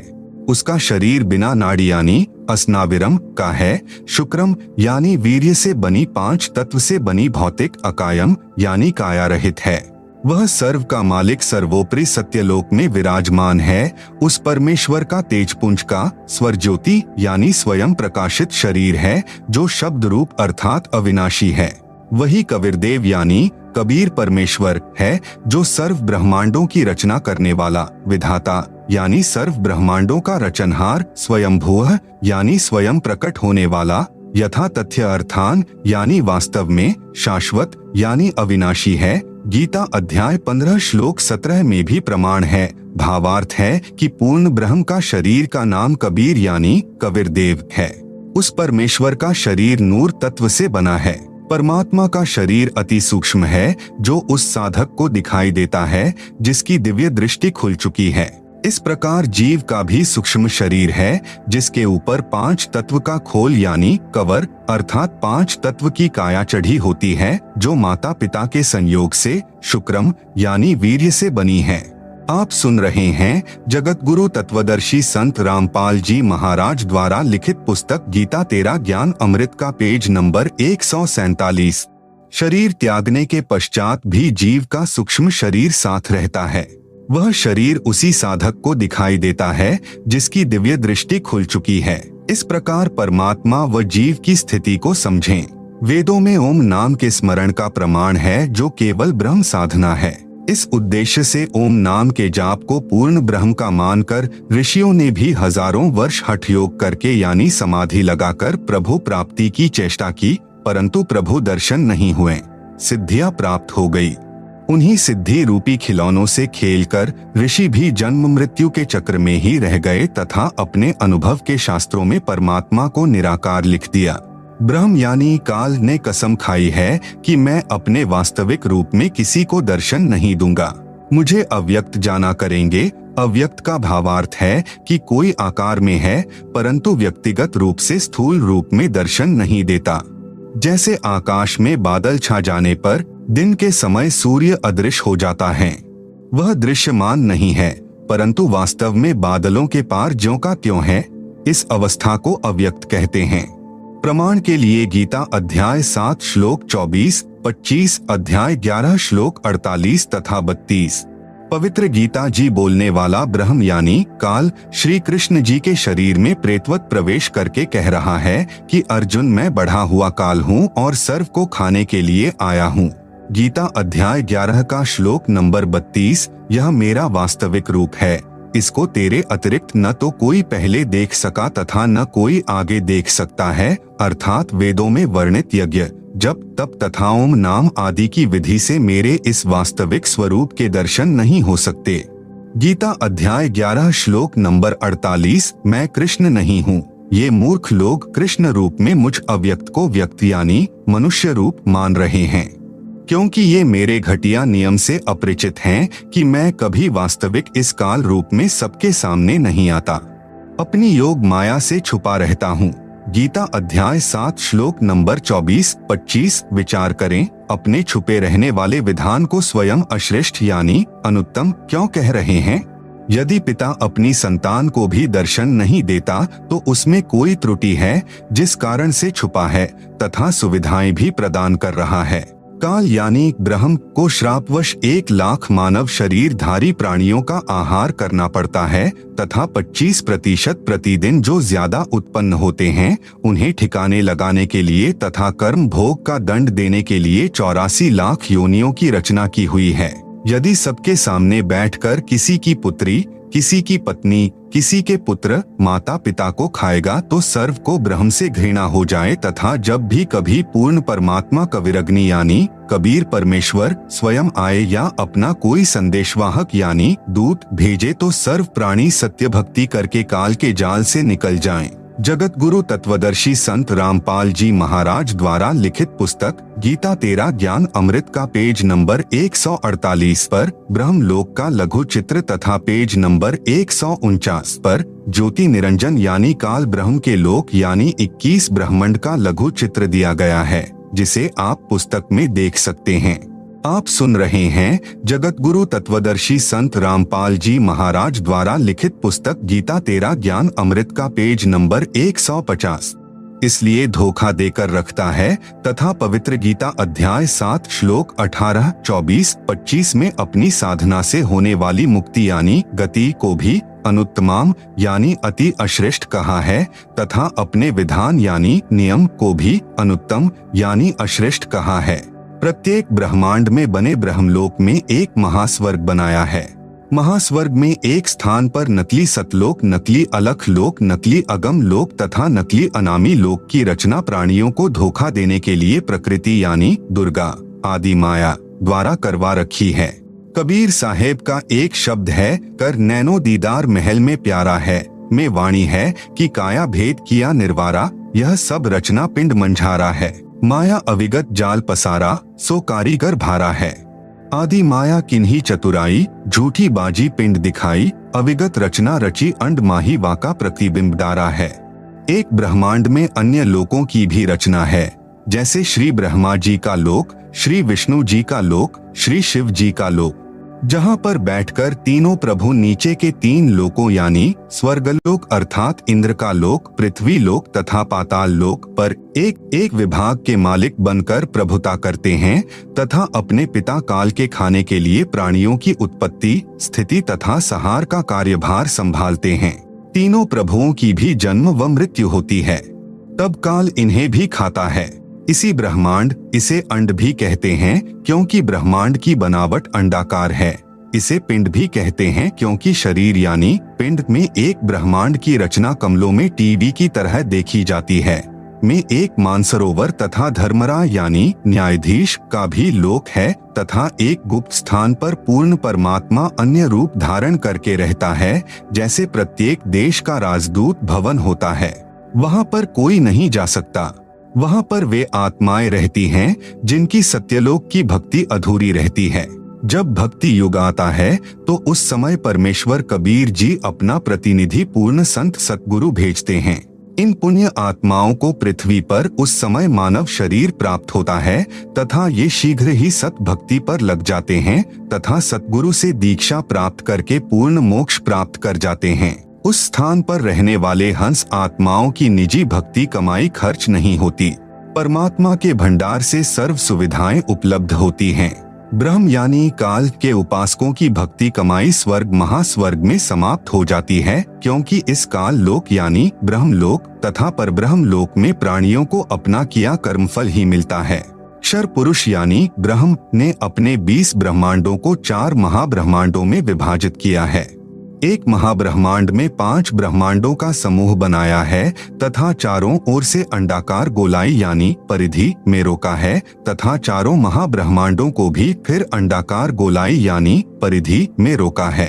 उसका शरीर बिना नाड़ी यानी अस्नाविरम का है। शुक्रम यानी वीर्य से बनी 5 तत्व से बनी भौतिक अकायम यानी काया रहित है। वह सर्व का मालिक सर्वोपरि सत्यलोक में विराजमान है। उस परमेश्वर का तेजपुंज का स्वर ज्योति यानी स्वयं प्रकाशित शरीर है जो शब्द रूप अर्थात अविनाशी है। वही कबीर देव यानी कबीर परमेश्वर है जो सर्व ब्रह्मांडों की रचना करने वाला विधाता यानी सर्व ब्रह्मांडों का रचनहार, स्वयंभूः यानी स्वयं प्रकट होने वाला, यथा तथ्य अर्थान यानी वास्तव में, शाश्वत यानी अविनाशी है। गीता अध्याय 15 श्लोक 17 में भी प्रमाण है। भावार्थ है कि पूर्ण ब्रह्म का शरीर का नाम कबीर यानी कबीर देव है। उस परमेश्वर का शरीर नूर तत्व से बना है। परमात्मा का शरीर अति सूक्ष्म है जो उस साधक को दिखाई देता है जिसकी दिव्य दृष्टि खुल चुकी है। इस प्रकार जीव का भी सूक्ष्म शरीर है जिसके ऊपर 5 तत्व का खोल यानी कवर अर्थात 5 तत्व की काया चढ़ी होती है जो माता पिता के संयोग से शुक्रम यानी वीर्य से बनी है। आप सुन रहे हैं जगत गुरु तत्वदर्शी संत रामपाल जी महाराज द्वारा लिखित पुस्तक गीता तेरा ज्ञान अमृत का पेज नंबर 147। शरीर त्यागने के पश्चात भी जीव का सूक्ष्म शरीर साथ रहता है। वह शरीर उसी साधक को दिखाई देता है जिसकी दिव्य दृष्टि खुल चुकी है। इस प्रकार परमात्मा व जीव की स्थिति को समझें। वेदों में ओम नाम के स्मरण का प्रमाण है जो केवल ब्रह्म साधना है। इस उद्देश्य से ओम नाम के जाप को पूर्ण ब्रह्म का मानकर ऋषियों ने भी हजारों वर्ष हठ योग करके यानी समाधि लगाकर प्रभु प्राप्ति की चेष्टा की, परंतु प्रभु दर्शन नहीं हुए। सिद्धियां प्राप्त हो गई। उन्हीं सिद्धि रूपी खिलौनों से खेलकर ऋषि भी जन्म मृत्यु के चक्र में ही रह गए तथा अपने अनुभव के शास्त्रों में परमात्मा को निराकार लिख दिया। ब्रह्म यानी काल ने कसम खाई है कि मैं अपने वास्तविक रूप में किसी को दर्शन नहीं दूंगा, मुझे अव्यक्त जाना करेंगे। अव्यक्त का भावार्थ है कि कोई आकार में है परंतु व्यक्तिगत रूप से स्थूल रूप में दर्शन नहीं देता। जैसे आकाश में बादल छा जाने पर दिन के समय सूर्य अदृश्य हो जाता है। वह दृश्यमान नहीं है, परंतु वास्तव में बादलों के पार ज्यों का त्यों है। इस अवस्था को अव्यक्त कहते हैं। प्रमाण के लिए गीता अध्याय 7 श्लोक 24-25, अध्याय 11 श्लोक 48 तथा 32। पवित्र गीता जी बोलने वाला ब्रह्म यानी काल श्री कृष्ण जी के शरीर में प्रेतवत प्रवेश करके कह रहा है कि अर्जुन, मैं बढ़ा हुआ काल हूँ और सर्व को खाने के लिए आया हूँ। गीता अध्याय 11 का श्लोक नंबर 32, यह मेरा वास्तविक रूप है, इसको तेरे अतिरिक्त न तो कोई पहले देख सका तथा न कोई आगे देख सकता है। अर्थात वेदों में वर्णित यज्ञ, जप, तप तथा ओम नाम आदि की विधि से मेरे इस वास्तविक स्वरूप के दर्शन नहीं हो सकते। गीता अध्याय 11 श्लोक नंबर 48, मैं कृष्ण नहीं हूँ। ये मूर्ख लोग कृष्ण रूप में मुझ अव्यक्त को व्यक्त यानी मनुष्य रूप मान रहे हैं, क्योंकि ये मेरे घटिया नियम से अपरिचित हैं कि मैं कभी वास्तविक इस काल रूप में सबके सामने नहीं आता, अपनी योग माया से छुपा रहता हूँ। गीता अध्याय 7 श्लोक नंबर 24-25, विचार करें, अपने छुपे रहने वाले विधान को स्वयं अश्रेष्ठ यानी अनुत्तम क्यों कह रहे हैं? यदि पिता अपनी संतान को भी दर्शन नहीं देता तो उसमें कोई त्रुटि है जिस कारण से छुपा है तथा सुविधाएं भी प्रदान कर रहा है। काल यानी ब्रह्म को श्रापवश 1,00,000 मानव शरीरधारी प्राणियों का आहार करना पड़ता है तथा 25% प्रतिदिन जो ज्यादा उत्पन्न होते हैं उन्हें ठिकाने लगाने के लिए तथा कर्म भोग का दंड देने के लिए 84 लाख योनियों की रचना की हुई है। यदि सबके सामने बैठकर किसी की पुत्री, किसी की पत्नी, किसी के पुत्र, माता पिता को खाएगा तो सर्व को ब्रह्म से घृणा हो जाए तथा जब भी कभी पूर्ण परमात्मा कविरग्नि यानी कबीर परमेश्वर स्वयं आए या अपना कोई संदेशवाहक यानी दूत भेजे तो सर्व प्राणी सत्य भक्ति करके काल के जाल से निकल जाएं। जगत गुरु तत्वदर्शी संत रामपाल जी महाराज द्वारा लिखित पुस्तक गीता तेरा ज्ञान अमृत का पेज नंबर 148 पर ब्रह्मलोक का लघु चित्र तथा पेज नंबर 149 पर ज्योति निरंजन यानी काल ब्रह्म के लोक यानी 21 ब्रह्मांड का लघु चित्र दिया गया है, जिसे आप पुस्तक में देख सकते हैं। आप सुन रहे हैं जगत गुरु तत्वदर्शी संत रामपाल जी महाराज द्वारा लिखित पुस्तक गीता तेरा ज्ञान अमृत का पेज नंबर 150 इसलिए धोखा देकर रखता है तथा पवित्र गीता अध्याय 7 श्लोक 18, 24, 25 में अपनी साधना से होने वाली मुक्ति यानी गति को भी अनुत्तमाम यानी अति अश्रेष्ठ कहा है तथा अपने विधान यानी नियम को भी अनुत्तम यानी अश्रेष्ठ कहा है। प्रत्येक ब्रह्मांड में बने ब्रह्मलोक में एक महास्वर्ग बनाया है। महास्वर्ग में एक स्थान पर नकली सतलोक, नकली अलख लोक, नकली अगम लोक तथा नकली अनामी लोक की रचना प्राणियों को धोखा देने के लिए प्रकृति यानी दुर्गा आदि माया द्वारा करवा रखी है। कबीर साहेब का एक शब्द है, कर नैनो दीदार महल में प्यारा है, में वाणी है कि काया भेद किया निर्वारा, यह सब रचना पिंड मंझारा है। माया अविगत जाल पसारा, सो कारीगर भारा है। आदि माया किन्ही चतुराई, झूठी बाजी पिंड दिखाई, अविगत रचना रची अंड माही वाका प्रतिबिंब डारा है। एक ब्रह्मांड में अन्य लोकों की भी रचना है, जैसे श्री ब्रह्मा जी का लोक, श्री विष्णु जी का लोक, श्री शिव जी का लोक, जहाँ पर बैठकर तीनों प्रभु नीचे के 3 लोकों यानी स्वर्गलोक अर्थात इंद्र का लोक, पृथ्वी लोक तथा पाताल लोक पर एक एक विभाग के मालिक बनकर प्रभुता करते हैं तथा अपने पिता काल के खाने के लिए प्राणियों की उत्पत्ति, स्थिति तथा संहार का कार्यभार संभालते हैं। तीनों प्रभुओं की भी जन्म व मृत्यु होती है, तब काल इन्हें भी खाता है। इसी ब्रह्मांड, इसे अंड भी कहते हैं क्योंकि ब्रह्मांड की बनावट अंडाकार है। इसे पिंड भी कहते हैं क्योंकि शरीर यानी पिंड में एक ब्रह्मांड की रचना कमलों में टीवी की तरह देखी जाती है। में एक मानसरोवर तथा धर्मराय यानी न्यायाधीश का भी लोक है तथा एक गुप्त स्थान पर पूर्ण परमात्मा अन्य रूप धारण करके रहता है, जैसे प्रत्येक देश का राजदूत भवन होता है। वहाँ पर कोई नहीं जा सकता। वहाँ पर वे आत्माएं रहती हैं जिनकी सत्यलोक की भक्ति अधूरी रहती है। जब भक्ति युग आता है तो उस समय परमेश्वर कबीर जी अपना प्रतिनिधि पूर्ण संत सतगुरु भेजते हैं। इन पुण्य आत्माओं को पृथ्वी पर उस समय मानव शरीर प्राप्त होता है तथा ये शीघ्र ही सत भक्ति पर लग जाते हैं तथा सतगुरु से दीक्षा प्राप्त करके पूर्ण मोक्ष प्राप्त कर जाते हैं। उस स्थान पर रहने वाले हंस आत्माओं की निजी भक्ति कमाई खर्च नहीं होती। परमात्मा के भंडार से सर्व सुविधाएं उपलब्ध होती हैं। ब्रह्म यानी काल के उपासकों की भक्ति कमाई स्वर्ग महास्वर्ग में समाप्त हो जाती है, क्योंकि इस काल लोक यानी ब्रह्म लोक तथा परब्रह्म लोक में प्राणियों को अपना किया कर्मफल ही मिलता है। क्षर पुरुष यानी ब्रह्म ने अपने 20 ब्रह्मांडों को 4 महाब्रह्मांडों में विभाजित किया है। एक महाब्रह्मांड में 5 ब्रह्मांडों का समूह बनाया है तथा चारों ओर से अंडाकार गोलाई यानी परिधि में रोका है तथा चारों महाब्रह्मांडों को भी फिर अंडाकार गोलाई यानी परिधि में रोका है।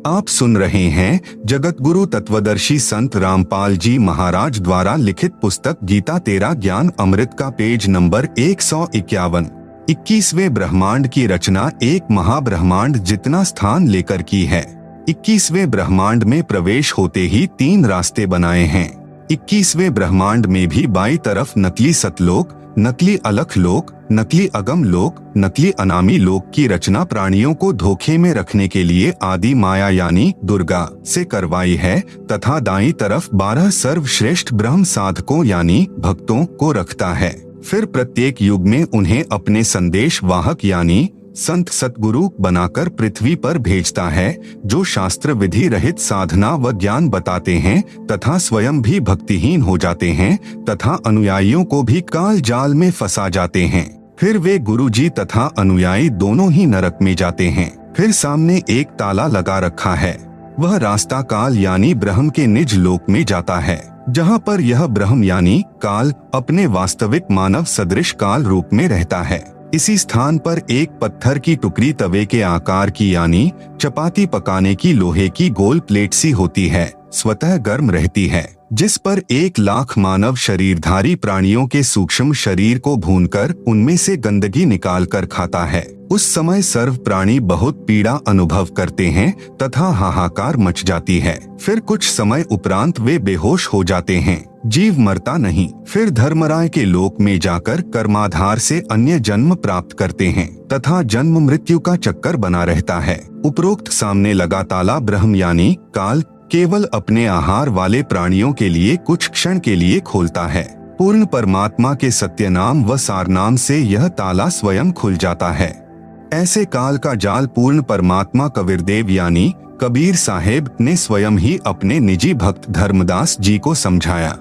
आप सुन रहे हैं जगत गुरु तत्वदर्शी संत रामपाल जी महाराज द्वारा लिखित पुस्तक गीता तेरा ज्ञान अमृत का पेज नंबर 151। 21वें ब्रह्मांड की रचना एक महाब्रह्मांड जितना स्थान लेकर की है। 21वें ब्रह्मांड में प्रवेश होते ही 3 रास्ते बनाए हैं। 21वें ब्रह्मांड में भी बाईं तरफ नकली सतलोक, नकली अलख लोक, नकली अगम लोक, नकली अनामी लोक की रचना प्राणियों को धोखे में रखने के लिए आदि माया यानी दुर्गा से करवाई है तथा दाईं तरफ 12 सर्वश्रेष्ठ ब्रह्म साधकों यानी भक्तों को रखता है। फिर प्रत्येक युग में उन्हें अपने संदेश वाहक यानी संत सतगुरु बनाकर पृथ्वी पर भेजता है, जो शास्त्र विधि रहित साधना व ज्ञान बताते हैं तथा स्वयं भी भक्तिहीन हो जाते हैं तथा अनुयायियों को भी काल जाल में फंसा जाते हैं। फिर वे गुरुजी तथा अनुयायी दोनों ही नरक में जाते हैं। फिर सामने एक ताला लगा रखा है, वह रास्ता काल यानी ब्रह्म के निज लोक में जाता है, जहाँ पर यह ब्रह्म यानी काल अपने वास्तविक मानव सदृश काल रूप में रहता है। इसी स्थान पर एक पत्थर की टुकड़ी तवे के आकार की यानी चपाती पकाने की लोहे की गोल प्लेट सी होती है, स्वतः गर्म रहती है, जिस पर 1 लाख मानव शरीरधारी प्राणियों के सूक्ष्म शरीर को भूनकर उनमें से गंदगी निकाल कर खाता है। उस समय सर्व प्राणी बहुत पीड़ा अनुभव करते हैं तथा हाहाकार मच जाती है। फिर कुछ समय उपरांत वे बेहोश हो जाते हैं, जीव मरता नहीं। फिर धर्मराय के लोक में जाकर कर्माधार से अन्य जन्म प्राप्त करते हैं तथा जन्म मृत्यु का चक्कर बना रहता है। उपरोक्त सामने लगा ताला ब्रह्म यानी काल केवल अपने आहार वाले प्राणियों के लिए कुछ क्षण के लिए खोलता है। पूर्ण परमात्मा के सत्य नाम व सार नाम से यह ताला स्वयं खुल जाता है। ऐसे काल का जाल पूर्ण परमात्मा कबीरदेव यानी कबीर साहेब ने स्वयं ही अपने निजी भक्त धर्मदास जी को समझाया।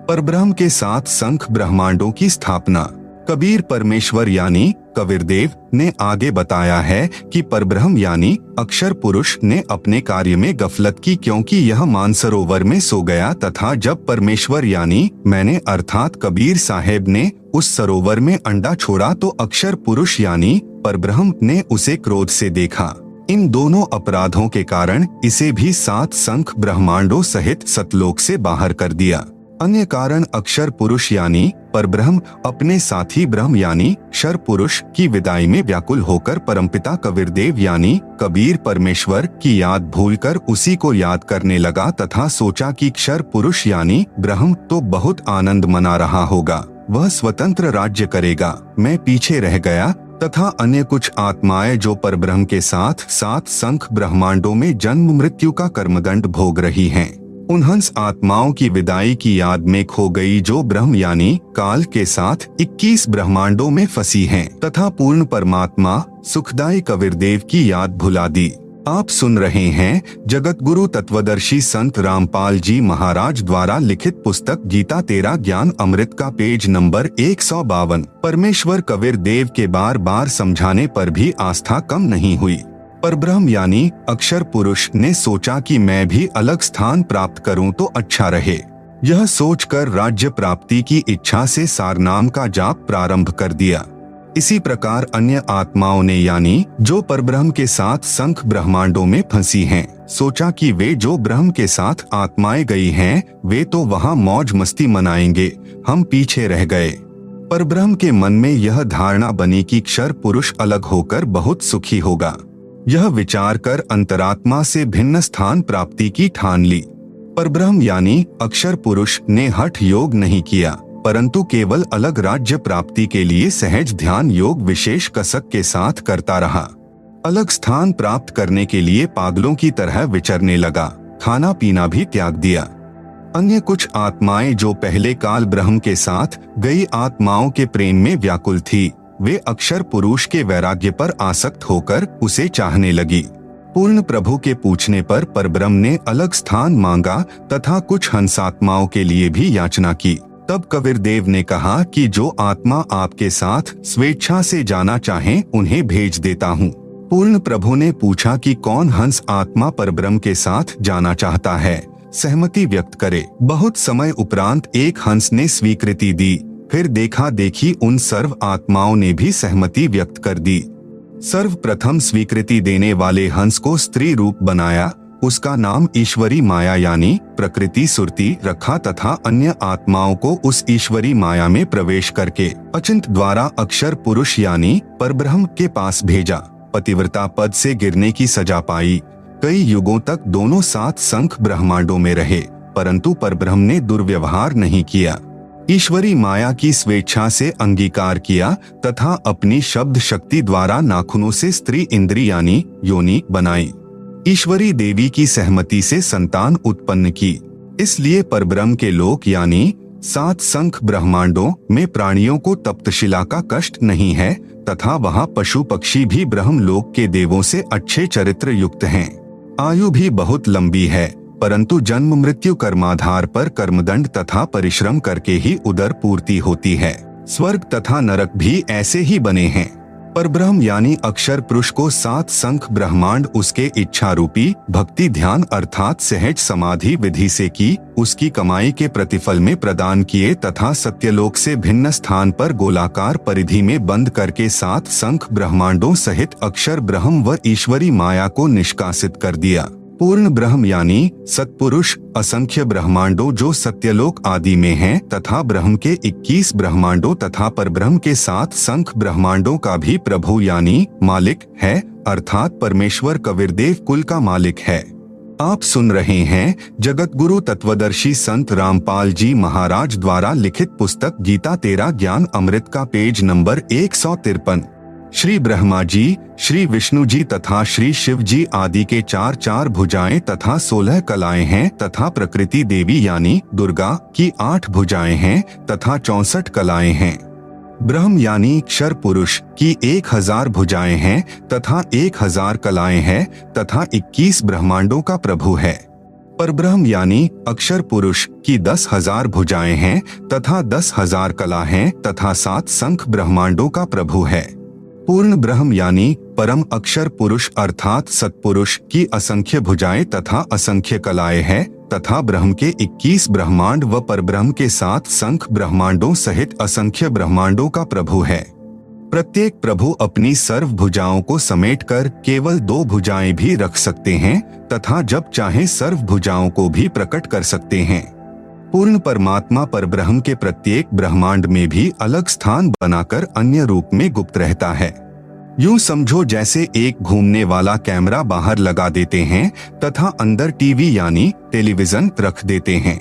परब्रह्म के 7 संख ब्रह्मांडों की स्थापना कबीर परमेश्वर यानी कबीरदेव ने आगे बताया है कि परब्रह्म यानी अक्षर पुरुष ने अपने कार्य में गफलत की, क्योंकि यह मानसरोवर में सो गया तथा जब परमेश्वर यानी मैंने अर्थात कबीर साहेब ने उस सरोवर में अंडा छोड़ा तो अक्षर पुरुष यानी परब्रह्म ने उसे क्रोध से देखा। इन दोनों अपराधों के कारण इसे भी 7 संख ब्रह्मांडों सहित सतलोक से बाहर कर दिया। अन्य कारण अक्षर पुरुष यानी परब्रह्म अपने साथी ब्रह्म यानी क्षर पुरुष की विदाई में व्याकुल होकर परमपिता कबीरदेव यानी कबीर परमेश्वर की याद भूलकर उसी को याद करने लगा तथा सोचा कि क्षर पुरुष यानी ब्रह्म तो बहुत आनंद मना रहा होगा, वह स्वतंत्र राज्य करेगा, मैं पीछे रह गया। तथा अन्य कुछ आत्माएं जो परब्रह्म के साथ 7 संख ब्रह्मांडों में जन्म मृत्यु का कर्मदंड भोग रही हैं, उन हंस आत्माओं की विदाई की याद में खो गई जो ब्रह्म यानी काल के साथ 21 ब्रह्मांडों में फंसी हैं तथा पूर्ण परमात्मा सुखदायी कबीरदेव की याद भुला दी। आप सुन रहे हैं जगत गुरु तत्वदर्शी संत रामपाल जी महाराज द्वारा लिखित पुस्तक गीता तेरा ज्ञान अमृत का पेज नंबर 152। परमेश्वर कबीरदेव के बार बार समझाने पर भी आस्था कम नहीं हुई। परब्रह्म यानी अक्षर पुरुष ने सोचा कि मैं भी अलग स्थान प्राप्त करूं तो अच्छा रहे। यह सोचकर राज्य प्राप्ति की इच्छा से सारनाम का जाप प्रारंभ कर दिया। इसी प्रकार अन्य आत्माओं ने यानी जो परब्रह्म के साथ संख ब्रह्मांडों में फंसी हैं, सोचा कि वे जो ब्रह्म के साथ आत्माएं गई हैं, वे तो वहां मौज मस्ती मनाएंगे, हम पीछे रह गए। परब्रह्म के मन में यह धारणा बनी कि क्षर पुरुष अलग होकर बहुत सुखी होगा। यह विचार कर अंतरात्मा से भिन्न स्थान प्राप्ति की ठान ली। परब्रह्म यानी अक्षर पुरुष ने हठ योग नहीं किया, परंतु केवल अलग राज्य प्राप्ति के लिए सहज ध्यान योग विशेष कसक के साथ करता रहा। अलग स्थान प्राप्त करने के लिए पागलों की तरह विचरने लगा, खाना पीना भी त्याग दिया। अन्य कुछ आत्माएं जो पहले काल ब्रह्म के साथ गई आत्माओं के प्रेम में व्याकुल थी, वे अक्षर पुरुष के वैराग्य पर आसक्त होकर उसे चाहने लगी। पूर्ण प्रभु के पूछने पर परब्रह्म ने अलग स्थान मांगा तथा कुछ हंसात्माओं के लिए भी याचना की। तब कबीर देव ने कहा कि जो आत्मा आपके साथ स्वेच्छा से जाना चाहें उन्हें भेज देता हूँ। पूर्ण प्रभु ने पूछा कि कौन हंस आत्मा परब्रह्म के साथ जाना चाहता है, सहमति व्यक्त करे। बहुत समय उपरांत एक हंस ने स्वीकृति दी। फिर देखा देखी उन सर्व आत्माओं ने भी सहमति व्यक्त कर दी। सर्वप्रथम स्वीकृति देने वाले हंस को स्त्री रूप बनाया, उसका नाम ईश्वरी माया यानी प्रकृति सुरती रखा तथा अन्य आत्माओं को उस ईश्वरी माया में प्रवेश करके अचिंत द्वारा अक्षर पुरुष यानी परब्रह्म के पास भेजा। पतिव्रता पद से गिरने की सजा पाई। कई युगों तक दोनों सात संख ब्रह्मांडों में रहे, परंतु परब्रह्म ने दुर्व्यवहार नहीं किया। ईश्वरी माया की स्वेच्छा से अंगीकार किया तथा अपनी शब्द शक्ति द्वारा नाखूनों से स्त्री इंद्री यानी योनि बनाई। ईश्वरी देवी की सहमति से संतान उत्पन्न की। इसलिए परब्रह्म के लोक यानी सात संख ब्रह्मांडों में प्राणियों को तप्तशिला का कष्ट नहीं है तथा वहाँ पशु पक्षी भी ब्रह्म लोक के देवों से अच्छे चरित्र युक्त हैं। आयु भी बहुत लंबी है, परंतु जन्म मृत्यु कर्माधार पर कर्मदंड तथा परिश्रम करके ही उदर पूर्ति होती है। स्वर्ग तथा नरक भी ऐसे ही बने हैं। परब्रह्म यानी अक्षर पुरुष को सात संख ब्रह्मांड उसके इच्छा रूपी भक्ति ध्यान अर्थात सहज समाधि विधि से की उसकी कमाई के प्रतिफल में प्रदान किए तथा सत्यलोक से भिन्न स्थान पर गोलाकार परिधि में बंद करके सात संख ब्रह्मांडों सहित अक्षर ब्रह्म व ईश्वरी माया को निष्कासित कर दिया। पूर्ण ब्रह्म यानी सत्पुरुष असंख्य ब्रह्मांडों जो सत्यलोक आदि में हैं तथा ब्रह्म के 21 ब्रह्मांडों तथा परब्रह्म के 7 संख ब्रह्मांडों का भी प्रभु यानी मालिक है, अर्थात परमेश्वर कबीरदेव कुल का मालिक है। आप सुन रहे हैं जगत गुरु तत्वदर्शी संत रामपाल जी महाराज द्वारा लिखित पुस्तक गीता तेरा ज्ञान अमृत का पेज नंबर 153। श्री ब्रह्मा जी, श्री विष्णु जी तथा श्री शिव जी आदि के 4 भुजाएं तथा 16 कलाएं हैं तथा प्रकृति देवी यानी दुर्गा की 8 भुजाएं हैं तथा 64 कलाएं हैं। ब्रह्म यानी क्षर पुरुष की 1000 भुजाएं हैं तथा 1000 कलाएं हैं तथा 21 ब्रह्मांडों का प्रभु है। परब्रह्म यानी अक्षर पुरुष की 10,000 भुजाएं हैं तथा 10,000 कला हैं तथा 7 संख ब्रह्मांडों का प्रभु है। पूर्ण ब्रह्म यानी परम अक्षर पुरुष अर्थात सत्पुरुष की असंख्य भुजाएं तथा असंख्य कलाएं हैं तथा ब्रह्म के 21 ब्रह्मांड व परब्रह्म के 7 संख ब्रह्मांडों सहित असंख्य ब्रह्मांडों का प्रभु है। प्रत्येक प्रभु अपनी सर्व भुजाओं को समेटकर केवल 2 भुजाएं भी रख सकते हैं तथा जब चाहे सर्व भुजाओं को भी प्रकट कर सकते हैं। पूर्ण परमात्मा परब्रह्म के प्रत्येक ब्रह्मांड में भी अलग स्थान बनाकर अन्य रूप में गुप्त रहता है। यूं समझो जैसे एक घूमने वाला कैमरा बाहर लगा देते हैं तथा अंदर टीवी यानी टेलीविजन रख देते हैं।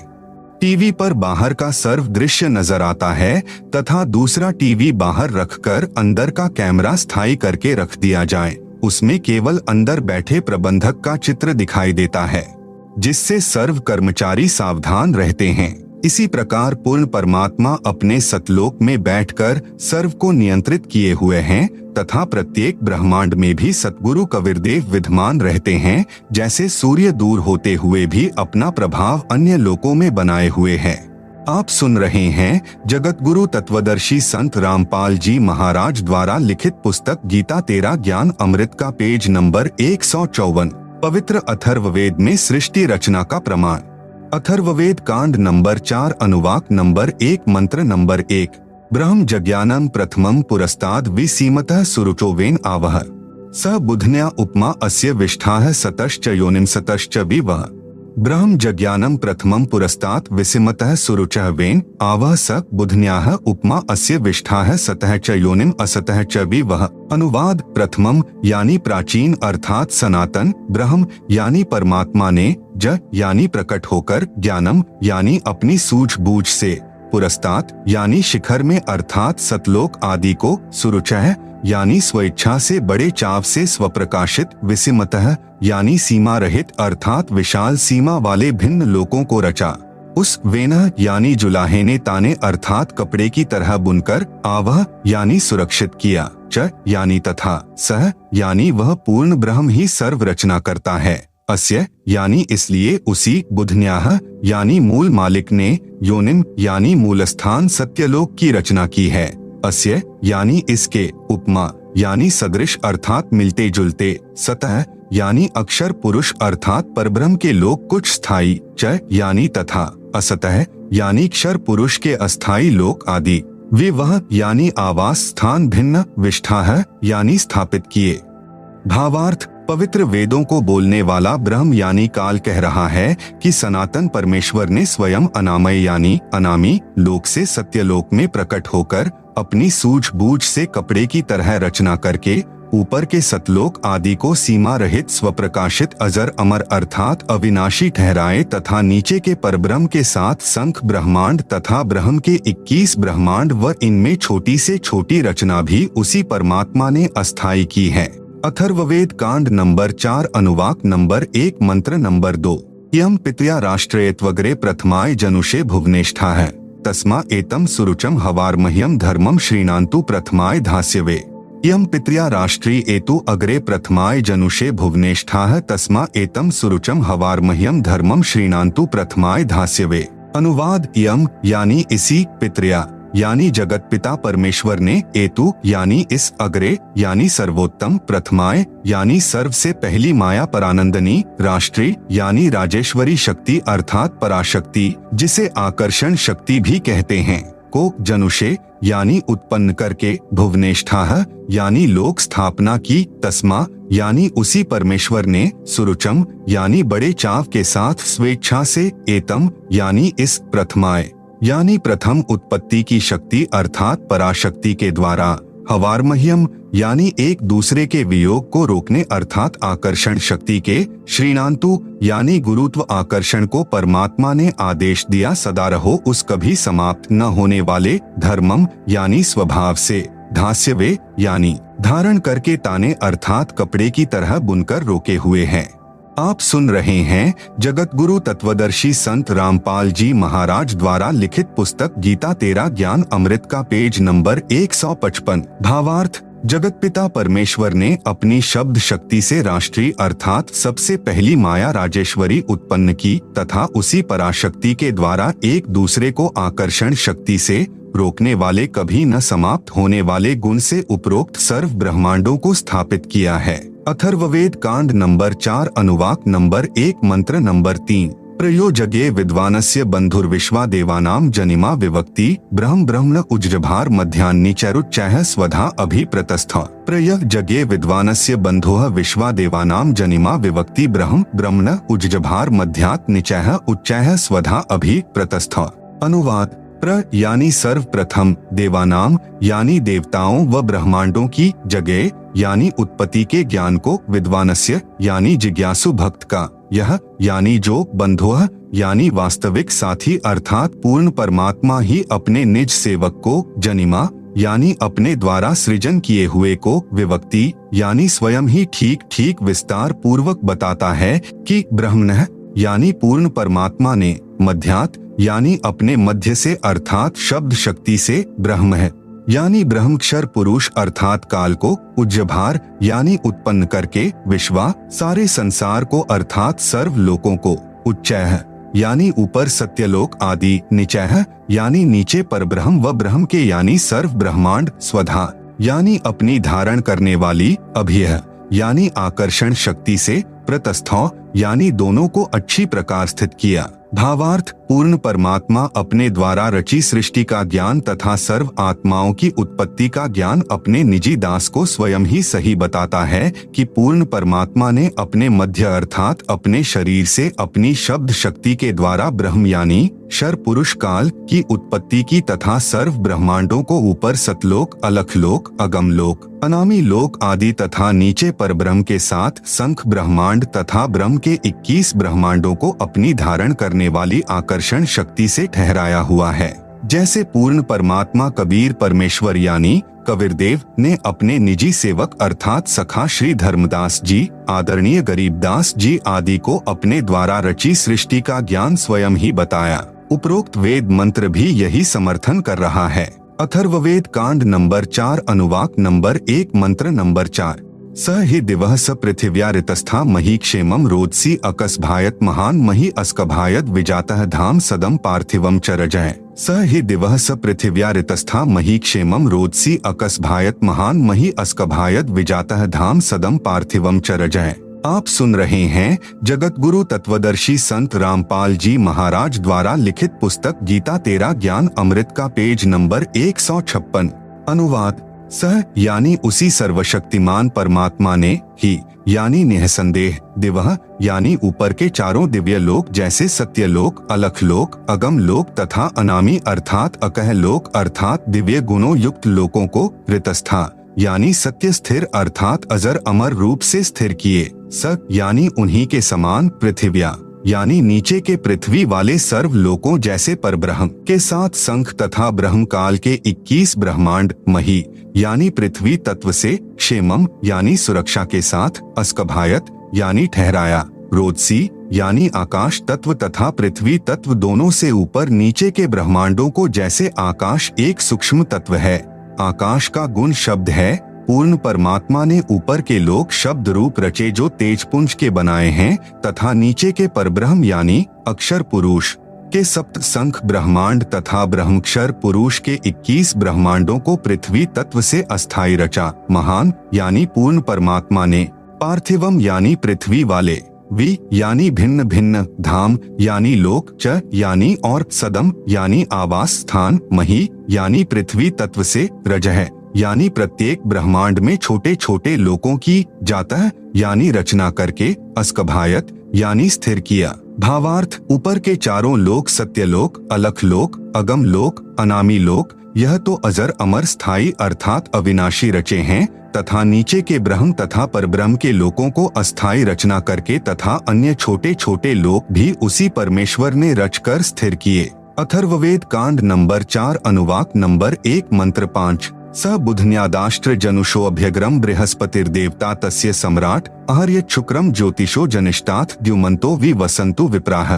टीवी पर बाहर का सर्व दृश्य नजर आता है तथा दूसरा टीवी बाहर रखकर अंदर का कैमरा स्थायी करके रख दिया जाए, उसमें केवल अंदर बैठे प्रबंधक का चित्र दिखाई देता है, जिससे सर्व कर्मचारी सावधान रहते हैं। इसी प्रकार पूर्ण परमात्मा अपने सतलोक में बैठकर सर्व को नियंत्रित किए हुए हैं तथा प्रत्येक ब्रह्मांड में भी सतगुरु कबीरदेव विद्यमान रहते हैं, जैसे सूर्य दूर होते हुए भी अपना प्रभाव अन्य लोकों में बनाए हुए है। आप सुन रहे हैं जगत गुरु तत्वदर्शी संत रामपाल जी महाराज द्वारा लिखित पुस्तक गीता तेरा ज्ञान अमृत का पेज नंबर 154। पवित्र अथर्ववेद में सृष्टि रचना का प्रमाण। अथर्ववेद कांड नंबर 4 अनुवाक नंबर 1 मंत्र नंबर 1। ब्रह्म जज्ञानं प्रथमं पुरस्ताद विसीमतः सुरुचोवेन आवह स बुधन्या उपमा अस्य विष्ठाः सतश्च योनिं सतश्च विवह। ब्रह्म जज्ञानं प्रथमं पुरस्तात् विसीमतः सुरुचः वेन आवह स बुधन्याः उपमा अस्य विष्ठाः सतः च योनिं असतः च विवह। अनुवाद प्रथमम यानी प्राचीन अर्थात सनातन, ब्रह्म यानी परमात्मा ने ज यानी प्रकट होकर, ज्ञानम यानी अपनी सूझबूझ से, पुरस्तात् यानी शिखर में अर्थात सतलोक आदि को, सुरुचः यानी स्वेच्छा से बड़े चाव से स्वप्रकाशित, विसीमतः यानी सीमा रहित अर्थात विशाल सीमा वाले भिन्न लोकों को रचा। उस वेनः यानी जुलाहे ने ताने अर्थात कपड़े की तरह बुनकर, आवह यानी सुरक्षित किया, च यानी तथा, सह यानी वह पूर्ण ब्रह्म ही सर्व रचना करता है, अस्य यानी इसलिए उसी, बुधन्याह यानी मूल मालिक ने, योनिम यानी मूलस्थान सत्यलोक की रचना की है, अस्य यानी इसके, उपमा यानी सदृश अर्थात मिलते जुलते, सतह यानी अक्षर पुरुष अर्थात परब्रह्म के लोक कुछ स्थायी, च यानी तथा, असतः यानी क्षर पुरुष के अस्थायी लोक आदि, विवह यानी आवास स्थान भिन्न, विष्ठाह यानी स्थापित किए। भावार्थ, पवित्र वेदों को बोलने वाला ब्रह्म यानी काल कह रहा है कि सनातन परमेश्वर ने स्वयं अनामय यानी अनामी लोक से सत्यलोक में प्रकट होकर अपनी सूझबूझ से कपड़े की तरह रचना करके ऊपर के सतलोक आदि को सीमा रहित स्वप्रकाशित अजर अमर अर्थात अविनाशी ठहराए तथा नीचे के परब्रह्म के साथ संख ब्रह्मांड तथा ब्रह्म के 21 ब्रह्मांड व इनमें छोटी से छोटी रचना भी उसी परमात्मा ने अस्थायी की है। अथर्ववेद कांड नंबर 4 अनुवाक नंबर 1 मंत्र नंबर 2। यम पितया राष्ट्रयत्वग्रे प्रथमाय जनुषे भुवनेष्ठा है तस्मा एतम सुरुचम हवार्मह्यम धर्मम श्रीणान्तु प्रथमाय धास्यवे। यम पितया राष्ट्री एतु अग्रे प्रथमाय जनुषे भुवनेष्ठाः तस्मा एतम सुरुचम हवार्मह्यम धर्मम श्रीणान्तु प्रथमाय धास्यवे। अनुवाद, यम यानी इसी, पितृया यानी जगत पिता परमेश्वर ने, एतु यानी इस, अग्रे यानी सर्वोत्तम, प्रथमाय यानी सर्व से पहली माया परानंदनी, राष्ट्री यानी राजेश्वरी शक्ति अर्थात पराशक्ति जिसे आकर्षण शक्ति भी कहते हैं, को जनुषे यानी उत्पन्न करके, भुवनेष्ठाः यानी लोक स्थापना की, तस्मा यानी उसी परमेश्वर ने, सुरुचम यानी बड़े चाव के साथ स्वेच्छा से, एतम यानी इस, प्रथमाय यानी प्रथम उत्पत्ति की शक्ति अर्थात पराशक्ति के द्वारा, हवार्मह्यम यानी एक दूसरे के वियोग को रोकने अर्थात आकर्षण शक्ति के, श्रीणान्तु यानी गुरुत्व आकर्षण को परमात्मा ने आदेश दिया सदा रहो उस कभी समाप्त न होने वाले, धर्मम यानी स्वभाव से, धास्यवे यानी धारण करके ताने अर्थात कपड़े की तरह बुनकर रोके हुए हैं। आप सुन रहे हैं जगत गुरु तत्वदर्शी संत रामपाल जी महाराज द्वारा लिखित पुस्तक गीता तेरा ज्ञान अमृत का पेज नंबर 155। भावार्थ, जगत पिता परमेश्वर ने अपनी शब्द शक्ति से राष्ट्रीय अर्थात सबसे पहली माया राजेश्वरी उत्पन्न की तथा उसी पराशक्ति के द्वारा एक दूसरे को आकर्षण शक्ति से रोकने वाले कभी न समाप्त होने वाले गुण से उपरोक्त सर्व ब्रह्मांडों को स्थापित किया है। अथर्ववेद कांड नंबर 4 अनुवाक नंबर 1 मंत्र नंबर 3। प्रयोजगे विद्वानस्य बंधुर्विश्वा देवानां जनिमा विवक्ति ब्रह्म ब्रह्मण उज्जभार मध्यान्निचरुच्चैः स्वधा अभिप्रतस्थ। प्रयोजगे विद्वानस्य बंधुः विश्वा देवानां जनिमा विवक्ति ब्रह्म ब्रह्मण उज्जभार मध्यात् निचैः उच्चैः स्वधा अभिप्रतस्थ। अनुवाद, प्र यानी सर्वप्रथम, देवानाम यानी देवताओं व ब्रह्मांडों की, जगे यानी उत्पत्ति के ज्ञान को, विद्वानस्य यानी जिज्ञासु भक्त का, यह यानी जो, बंधुः यानी वास्तविक साथी अर्थात पूर्ण परमात्मा ही अपने निज सेवक को, जनिमा यानी अपने द्वारा सृजन किए हुए को, विवक्ति यानी स्वयं ही ठीक ठीक विस्तार पूर्वक बताता है कि, ब्रह्मणः यानी पूर्ण परमात्मा ने, मध्यात् यानी अपने मध्य से अर्थात शब्द शक्ति से, ब्रह्म है यानी ब्रह्मक्षर पुरुष अर्थात काल को, उज्जभार यानी उत्पन्न करके, विश्वा सारे संसार को अर्थात सर्व लोकों को, उच्चैः यानी ऊपर सत्यलोक आदि, निचैः यानी नीचे परब्रह्म व ब्रह्म के यानी सर्व ब्रह्मांड, स्वधा यानी अपनी धारण करने वाली, अभियः यानी आकर्षण शक्ति से, प्रतस्थौ यानी दोनों को अच्छी प्रकार स्थित किया। भावार्थ, पूर्ण परमात्मा अपने द्वारा रची सृष्टि का ज्ञान तथा सर्व आत्माओं की उत्पत्ति का ज्ञान अपने निजी दास को स्वयं ही सही बताता है कि पूर्ण परमात्मा ने अपने मध्य अर्थात अपने शरीर से अपनी शब्द शक्ति के द्वारा ब्रह्म यानी शर पुरुष काल की उत्पत्ति की तथा सर्व ब्रह्मांडों को ऊपर सतलोक, अलखलोक, अगमलोक, अनामी लोक आदि तथा नीचे परब्रह्म के साथ संख ब्रह्मांड तथा ब्रह्म के 21 ब्रह्मांडों को अपनी धारण करने वाली आकर्षण शक्ति से ठहराया हुआ है। जैसे पूर्ण परमात्मा कबीर परमेश्वर यानी कबीरदेव ने अपने निजी सेवक अर्थात सखा श्री धर्मदास जी, आदरणीय गरीबदास जी आदि को अपने द्वारा रची सृष्टि का ज्ञान स्वयं ही बताया। उपरोक्त वेद मंत्र भी यही समर्थन कर रहा है। अथर्ववेद कांड नंबर 4 अनुवाक नंबर 1 मंत्र नंबर 4। स हि दिवः स पृथिव्या ऋतस्था मही क्षेमं रोदसी अकस्भायत महान मही अस्कभायत विजातः धाम सदम पार्थिवम चरजय। स हि दिवः स पृथिव्या ऋतस्था मही क्षेमं रोदसी अकस्भायत महान मही अस्कभायत विजातः धाम सदम पार्थिवम चरजय। आप सुन रहे हैं जगत गुरु तत्वदर्शी संत रामपाल जी महाराज द्वारा लिखित पुस्तक गीता तेरा ज्ञान अमृत का पेज नंबर 156। अनुवाद। सह यानी उसी सर्वशक्तिमान परमात्मा ने ही यानी निःसंदेह दिवह यानी ऊपर के चारों दिव्य लोक जैसे सत्यलोक, अलख लोक, अगम लोक तथा अनामी अर्थात अकह लोक अर्थात दिव्य गुणों युक्त लोकों को ऋतस्था यानी सत्य स्थिर अर्थात अजर अमर रूप से स्थिर किए। स यानी उन्हीं के समान पृथिव्या यानी नीचे के पृथ्वी वाले सर्व लोकों जैसे परब्रह्म के साथ संख तथा ब्रह्म काल के 21 ब्रह्मांड मही यानी पृथ्वी तत्व से, क्षेमम यानी सुरक्षा के साथ, अस्कभायत यानी ठहराया, रोदसी यानी आकाश तत्व तथा पृथ्वी तत्व दोनों से ऊपर नीचे के ब्रह्मांडों को जैसे आकाश एक सूक्ष्म तत्व है। आकाश का गुण शब्द है। पूर्ण परमात्मा ने ऊपर के लोक शब्द रूप रचे जो तेजपुंज के बनाए हैं तथा नीचे के परब्रह्म यानी अक्षर पुरुष के सप्त संख ब्रह्मांड तथा ब्रह्मक्षर पुरुष के 21 ब्रह्मांडों को पृथ्वी तत्व से अस्थायी रचा। महान यानी पूर्ण परमात्मा ने, पार्थिवम यानी पृथ्वी वाले, वि यानी भिन्न भिन्न, धाम यानी लोक, च यानी और, सदम यानी आवास स्थान, मही यानी पृथ्वी तत्व से, रजह यानी प्रत्येक ब्रह्मांड में छोटे छोटे लोकों की जातः यानी रचना करके, अस्कभायत यानी स्थिर किया। भावार्थ ऊपर के चारों लोक सत्यलोक, अलख लोक, अगम लोक, अनामी लोक यह तो अजर अमर स्थायी अर्थात अविनाशी रचे हैं तथा नीचे के ब्रह्म तथा परब्रह्म के लोकों को अस्थायी रचना करके तथा अन्य छोटे छोटे लोक भी उसी परमेश्वर ने रचकर स्थिर किए। अथर्ववेद कांड नंबर 4 अनुवाक नंबर 1 मंत्र 5। स बुधन्यादाष्ट्र जनुषो अभ्यग्रम बृहस्पतिर्देवता तस्य सम्राट अहर्यत् शुक्रम ज्योतिषो जनिष्ठात् द्युमन्तो विवसन्तु विप्राः।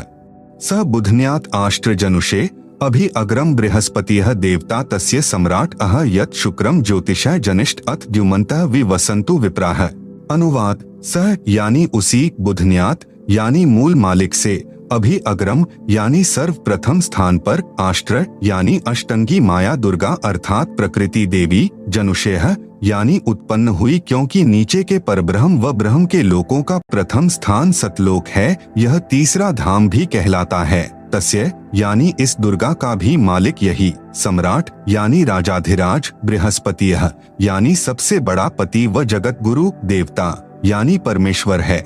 स बुधन्यात् आष्ट्र जनुषे अभि अग्रम बृहस्पतिः देवता तस्य सम्राट अहर्यत् शुक्रम ज्योतिषः जनिष्ठ अथ द्युमन्तः विवसन्तु विप्राः। अनुवाद। सह यानी उसी, बुधन्यात यानी मूल मालिक से, अभि अग्रम यानी सर्वप्रथम स्थान पर, आष्ट्र यानी अष्टंगी माया दुर्गा अर्थात प्रकृति देवी, जनुषेह यानी उत्पन्न हुई क्योंकि नीचे के परब्रह्म व ब्रह्म के लोकों का प्रथम स्थान सतलोक है, यह तीसरा धाम भी कहलाता है। तस्य यानी इस दुर्गा का भी मालिक यही, सम्राट यानी राजाधिराज, बृहस्पतियः यानी सबसे बड़ा पति व जगत गुरु देवता यानी परमेश्वर है।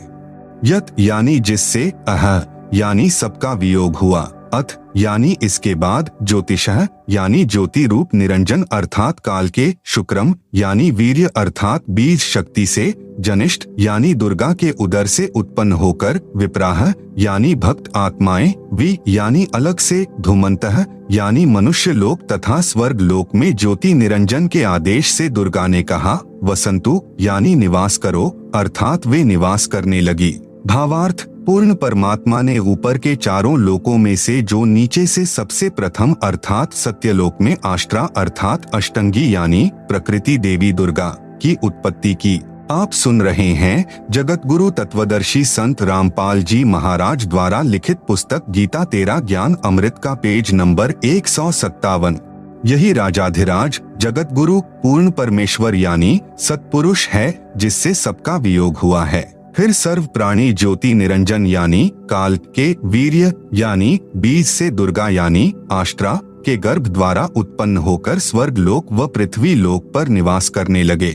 यत यानी जिससे, अह यानी सबका वियोग हुआ, अथ यानी इसके बाद, ज्योतिषः यानी ज्योति रूप निरंजन अर्थात काल के, शुक्रम यानी वीर्य अर्थात बीज शक्ति से, जनिष्ठ यानी दुर्गा के उदर से उत्पन्न होकर, विप्राह यानी भक्त आत्माएं, वि यानी अलग से, धूमंतः यानी मनुष्य लोक तथा स्वर्ग लोक में ज्योति निरंजन के आदेश से दुर्गा ने कहा, वसंतु यानी निवास करो अर्थात वे निवास करने लगी। भावार्थ। पूर्ण परमात्मा ने ऊपर के चारों लोकों में से जो नीचे से सबसे प्रथम अर्थात सत्यलोक में आष्ट्रा अर्थात अष्टंगी यानी प्रकृति देवी दुर्गा की उत्पत्ति की। आप सुन रहे हैं जगत गुरु तत्वदर्शी संत रामपाल जी महाराज द्वारा लिखित पुस्तक गीता तेरा ज्ञान अमृत का पेज नंबर 157। यही राजाधिराज जगत गुरु पूर्ण परमेश्वर यानी सत्पुरुष है जिससे सबका वियोग हुआ है। फिर सर्व प्राणी ज्योति निरंजन यानी काल के, वीर्य यानी बीज से दुर्गा यानी आष्ट्रा के गर्भ द्वारा उत्पन्न होकर स्वर्ग लोक व पृथ्वी लोक पर निवास करने लगे।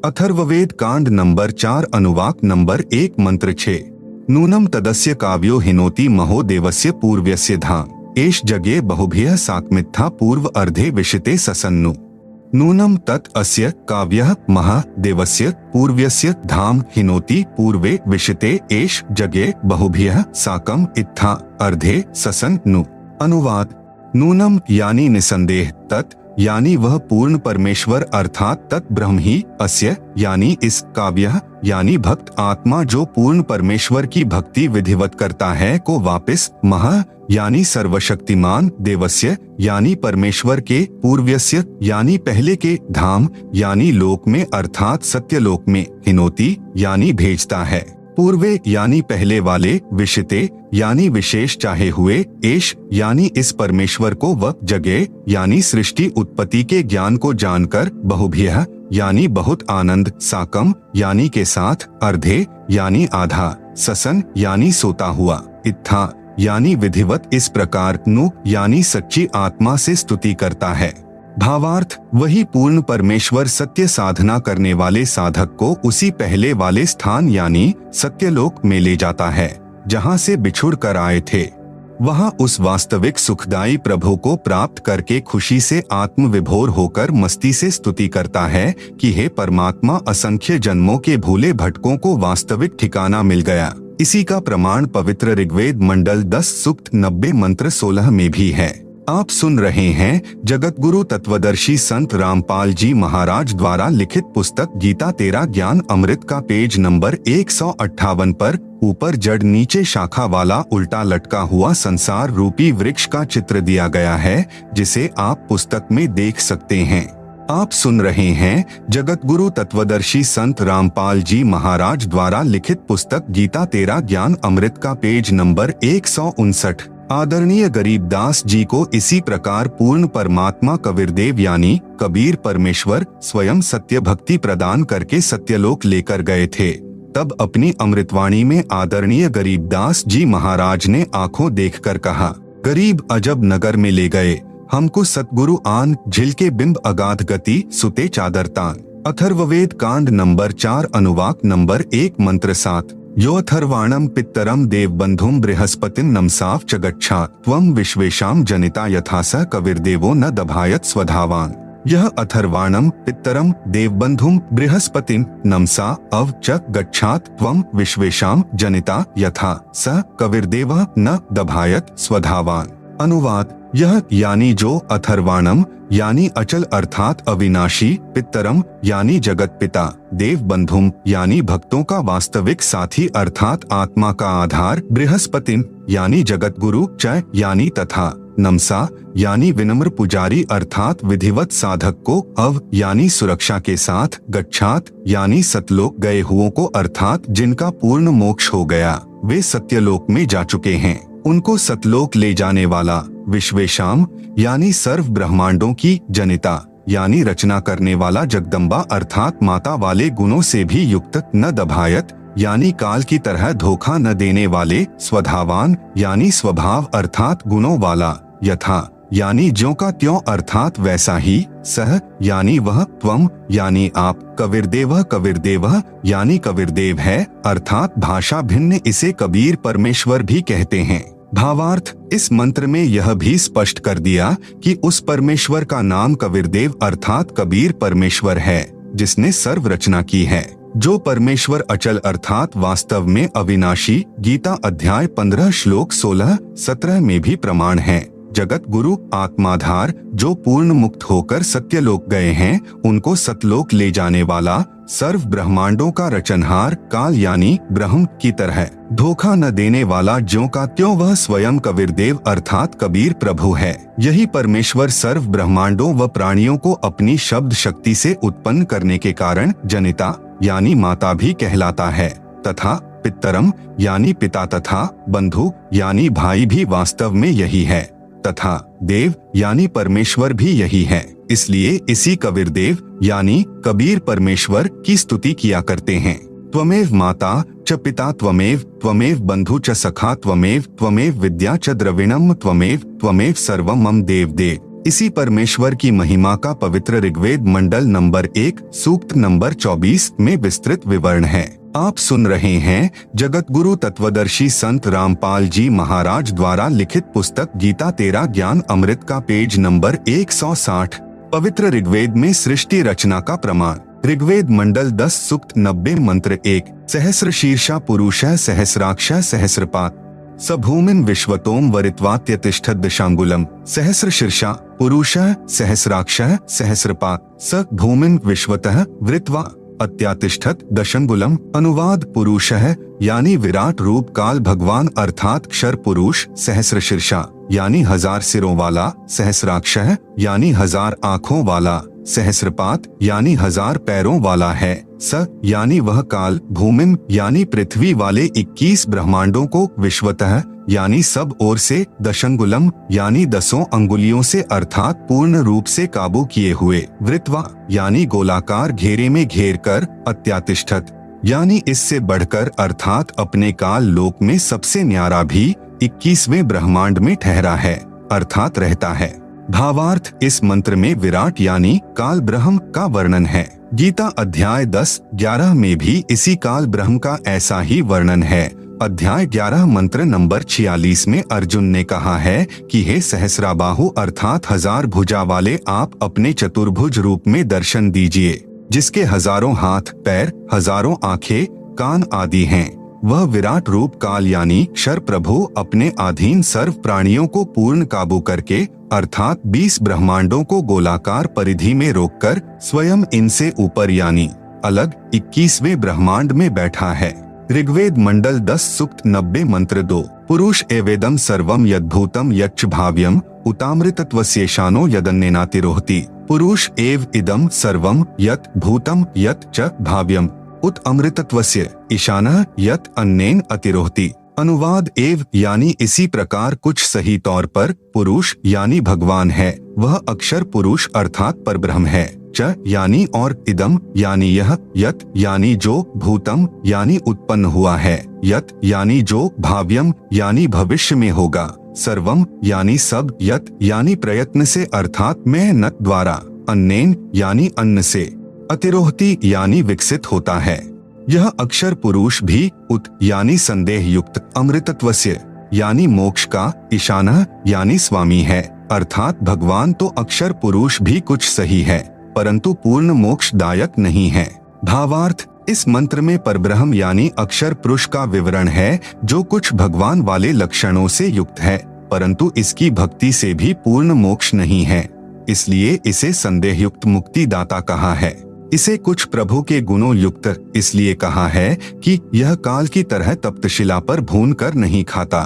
अथर्ववेद कांड नंबर 4 अनुवाक नंबर 1 मंत्र 6। नूनम तदस्य काव्यो हिनोति महो देवस्य पूर्व्यस्य धाम एष जगे बहुभिः साकमित्था पूर्व अर्धे विशिते ससन्नु। नूनम तत् अस्य काव्यः महादेवस्य पूर्व्यस्य धाम हिनोति पूर्वे विशिते एष जगे बहुभ्यः साकम इत्था अर्धे ससन नु। अनुवाद: नूनम यानी निसंदेह, तत् यानी वह पूर्ण परमेश्वर अर्थात तत् ब्रह्म ही, अस्य यानी इस, काव्यः यानी भक्त आत्मा जो पूर्ण परमेश्वर की भक्ति विधिवत करता है, को वापिस, महा यानी सर्वशक्तिमान, देवस्य यानी परमेश्वर के, पूर्व्यस्य यानी पहले के, धाम यानी लोक में अर्थात सत्यलोक में, हिनोति यानी भेजता है, पूर्वे यानी पहले वाले, विशिते यानी विशेष चाहे हुए, एश यानी इस परमेश्वर को, व जगे यानी सृष्टि उत्पत्ति के ज्ञान को जानकर, बहुभ्यः यानी बहुत आनंद, साकम यानी के साथ, अर्धे यानी आधा, ससन यानी सोता हुआ, इत्था यानी विधिवत इस प्रकार, नु यानी सच्ची आत्मा से स्तुति करता है। भावार्थ: वही पूर्ण परमेश्वर सत्य साधना करने वाले साधक को उसी पहले वाले स्थान यानी सत्यलोक में ले जाता है जहां से बिछुड़ कर आए थे। वहां उस वास्तविक सुखदायी प्रभु को प्राप्त करके खुशी से आत्मविभोर होकर मस्ती से स्तुति करता है कि हे परमात्मा, असंख्य जन्मों के भूले भटकों को वास्तविक ठिकाना मिल गया। इसी का प्रमाण पवित्र ऋग्वेद मंडल 10 सूक्त 90 मंत्र 16 में भी है। आप सुन रहे हैं जगत गुरु तत्वदर्शी संत रामपाल जी महाराज द्वारा लिखित पुस्तक गीता तेरा ज्ञान अमृत का पेज नंबर 158 पर ऊपर जड़ नीचे शाखा वाला उल्टा लटका हुआ संसार रूपी वृक्ष का चित्र दिया गया है, जिसे आप पुस्तक में देख सकते हैं। आप सुन रहे हैं जगत गुरु तत्वदर्शी संत रामपाल जी महाराज द्वारा लिखित पुस्तक गीता तेरा ज्ञान अमृत का पेज नंबर 159। आदरणीय गरीबदास जी को इसी प्रकार पूर्ण परमात्मा कबीरदेव यानी कबीर परमेश्वर स्वयं सत्य भक्ति प्रदान करके सत्यलोक लेकर गए थे। तब अपनी अमृतवाणी में आदरणीय गरीबदास जी महाराज ने आंखों देखकर कहा, गरीब अजब नगर में ले गए हमको सतगुरु आन, झिलके बिंब अगाध गति सुते चादर तान। अथर्ववेद कांड नंबर 4 अनुवाक नंबर 1 मंत्र 7। यो अथर्वाणम पित्तरम देवबंधुम बृहस्पतिं नमसाफ च गच्छा त्वं विश्वेशाम जनिता यथा स कबीरदेवो न दभायत स्वधावान। यह अथर्वाणम पित्तरम देवबंधुम बृहस्पतिं नमसा अव च गच्छात त्वं विश्वेशाम जनिता यथा स कबीरदेवः न दभायत स्वधावान। अनुवाद: यह यानी जो, अथर्वाणम यानी अचल अर्थात अविनाशी, पित्तरम यानी जगत पिता, देव बंधुम यानी भक्तों का वास्तविक साथी अर्थात आत्मा का आधार, बृहस्पतिन यानी जगत गुरु, च यानी तथा, नमसा यानी विनम्र पुजारी अर्थात विधिवत साधक को, अव यानी सुरक्षा के साथ, गच्छात यानी सतलोक गए हुओं को अर्थात जिनका पूर्ण मोक्ष हो गया, वे सत्यलोक में जा चुके हैं, उनको सतलोक ले जाने वाला, विश्वेशाम यानी सर्व ब्रह्मांडों की, जनिता यानी रचना करने वाला जगदम्बा अर्थात माता वाले गुणों से भी युक्त, न दभायत यानी काल की तरह धोखा न देने वाले, स्वधावान यानी स्वभाव अर्थात गुणों वाला, यथा यानी ज्यों का त्यों अर्थात वैसा ही, सह यानी वह, त्वम यानी आप, कबीरदेवः कबीरदेवः यानी कबीरदेव है अर्थात भाषा भिन्न इसे कबीर परमेश्वर भी कहते हैं। भावार्थ: इस मंत्र में यह भी स्पष्ट कर दिया कि उस परमेश्वर का नाम कबीरदेव अर्थात कबीर परमेश्वर है जिसने सर्व रचना की है। जो परमेश्वर अचल अर्थात वास्तव में अविनाशी, गीता अध्याय 15 श्लोक 16-17 में भी प्रमाण है। जगत गुरु आत्माधार जो पूर्ण मुक्त होकर सत्यलोक गए हैं, उनको सतलोक ले जाने वाला, सर्व ब्रह्मांडों का रचनहार, काल यानी ब्रह्म की तरह धोखा न देने वाला, ज्यों का त्यों वह स्वयं कबीरदेव अर्थात कबीर प्रभु है। यही परमेश्वर सर्व ब्रह्मांडों व प्राणियों को अपनी शब्द शक्ति से उत्पन्न करने के कारण जनिता यानी माता भी कहलाता है, तथा पितरम यानी पिता तथा बंधु यानी भाई भी वास्तव में यही है, तथा देव यानी परमेश्वर भी यही है। इसलिए इसी कबीरदेव यानी कबीर परमेश्वर की स्तुति किया करते हैं। त्वमेव माता च पिता त्वमेव बंधु च सखा त्वमेव विद्या च द्रविणम त्वमेव सर्वम मम देव। इसी परमेश्वर की महिमा का पवित्र ऋग्वेद मंडल नंबर 1 सूक्त नंबर 24 में विस्तृत विवरण है। आप सुन रहे हैं जगत गुरु तत्वदर्शी संत रामपाल जी महाराज द्वारा लिखित पुस्तक गीता तेरा ज्ञान अमृत का पेज नंबर 160। पवित्र ऋग्वेद में सृष्टि रचना का प्रमाण। ऋग्वेद मंडल 10 सूक्त 90 मंत्र 1। सहस्र शीर्षा पुरुषः सहस्राक्षः सहस्रपात् स भूमिन् विश्वतोम वरित्वात्यतिष्ठत् दशांगुलम्। सहस्र शीर्षा पुरुषः सहस्राक्षः सहस्रपात् स भूमिन् विश्वतः वृत्वा अत्यातिष्ठत् दशंगुलम। अनुवाद पुरुषः यानी विराट रूप काल भगवान अर्थात क्षर पुरुष, सहस्र शीर्षा यानी 1000 सिरों वाला, सहस्राक्षः यानी 1000 आँखों वाला, सहस्रपात यानी 1000 पैरों वाला है। स यानी वह काल, भूमिन यानी पृथ्वी वाले 21 ब्रह्मांडों को विश्वतः यानी सब ओर से, दशंगुलम यानी 10 अंगुलियों से अर्थात पूर्ण रूप से काबू किए हुए, वृत्वा यानी गोलाकार घेरे में घेर कर, अत्यातिष्ठत यानी इससे बढ़कर अर्थात अपने काल लोक में सबसे न्यारा भी 21वें ब्रह्मांड में ठहरा है अर्थात रहता है। भावार्थ, इस मंत्र में विराट यानी काल ब्रह्म का वर्णन है। गीता अध्याय 10-11 में भी इसी काल ब्रह्म का ऐसा ही वर्णन है। अध्याय 11 मंत्र नंबर 46 में अर्जुन ने कहा है कि हे सहस्राबाहु अर्थात 1000 भुजा वाले, आप अपने चतुर्भुज रूप में दर्शन दीजिए, जिसके 1000 हाथ, पैर, 1000 आँखें, कान आदि हैं। वह विराट रूप काल यानी क्षर प्रभु अपने अधीन सर्व प्राणियों को पूर्ण काबू करके अर्थात 20 ब्रह्मांडों को गोलाकार परिधि में रोककर स्वयं इनसे ऊपर यानी अलग 21वें ब्रह्मांड में बैठा है। ऋग्वेद मंडल 10 सूक्त 90 मंत्र 2। पुरुष एवेदम सर्वम यद्भूतम यच्च भाव्यम उतामृतत्वस्येषानो यदन्नेनातिरोहति। पुरुष एव इदम सर्वम यत् भूतम यत् च भाव्यम उत अमृतत्वस्य ईशानः यत् अन्नेन अतिरोहति। अनुवाद एव यानी इसी प्रकार कुछ सही तौर पर पुरुष यानी भगवान है, वह अक्षर पुरुष अर्थात परब्रह्म है। च यानी और, इदम यानी यह, यत यानी जो, भूतम यानी उत्पन्न हुआ है, यत यानी जो, भाव्यम यानी भविष्य में होगा, सर्वम यानी सब, यत यानी प्रयत्न से अर्थात मेहनत द्वारा, अन्नेन यानी अन्न से, अतिरोहति यानी विकसित होता है। यह अक्षर पुरुष भी उत यानी संदेह युक्त, अमृतत्वस्य यानी मोक्ष का, ईशानः यानी स्वामी है अर्थात भगवान तो अक्षर पुरुष भी कुछ सही है परंतु पूर्ण मोक्षदायक नहीं है। भावार्थ, इस मंत्र में परब्रह्म यानी अक्षर पुरुष का विवरण है जो कुछ भगवान वाले लक्षणों से युक्त है परंतु इसकी भक्ति से भी पूर्ण मोक्ष नहीं है, इसलिए इसे संदेह युक्त मुक्तिदाता कहा है। इसे कुछ प्रभु के गुणों युक्त इसलिए कहा है कि यह काल की तरह तप्तशिला पर भून कर नहीं खाता।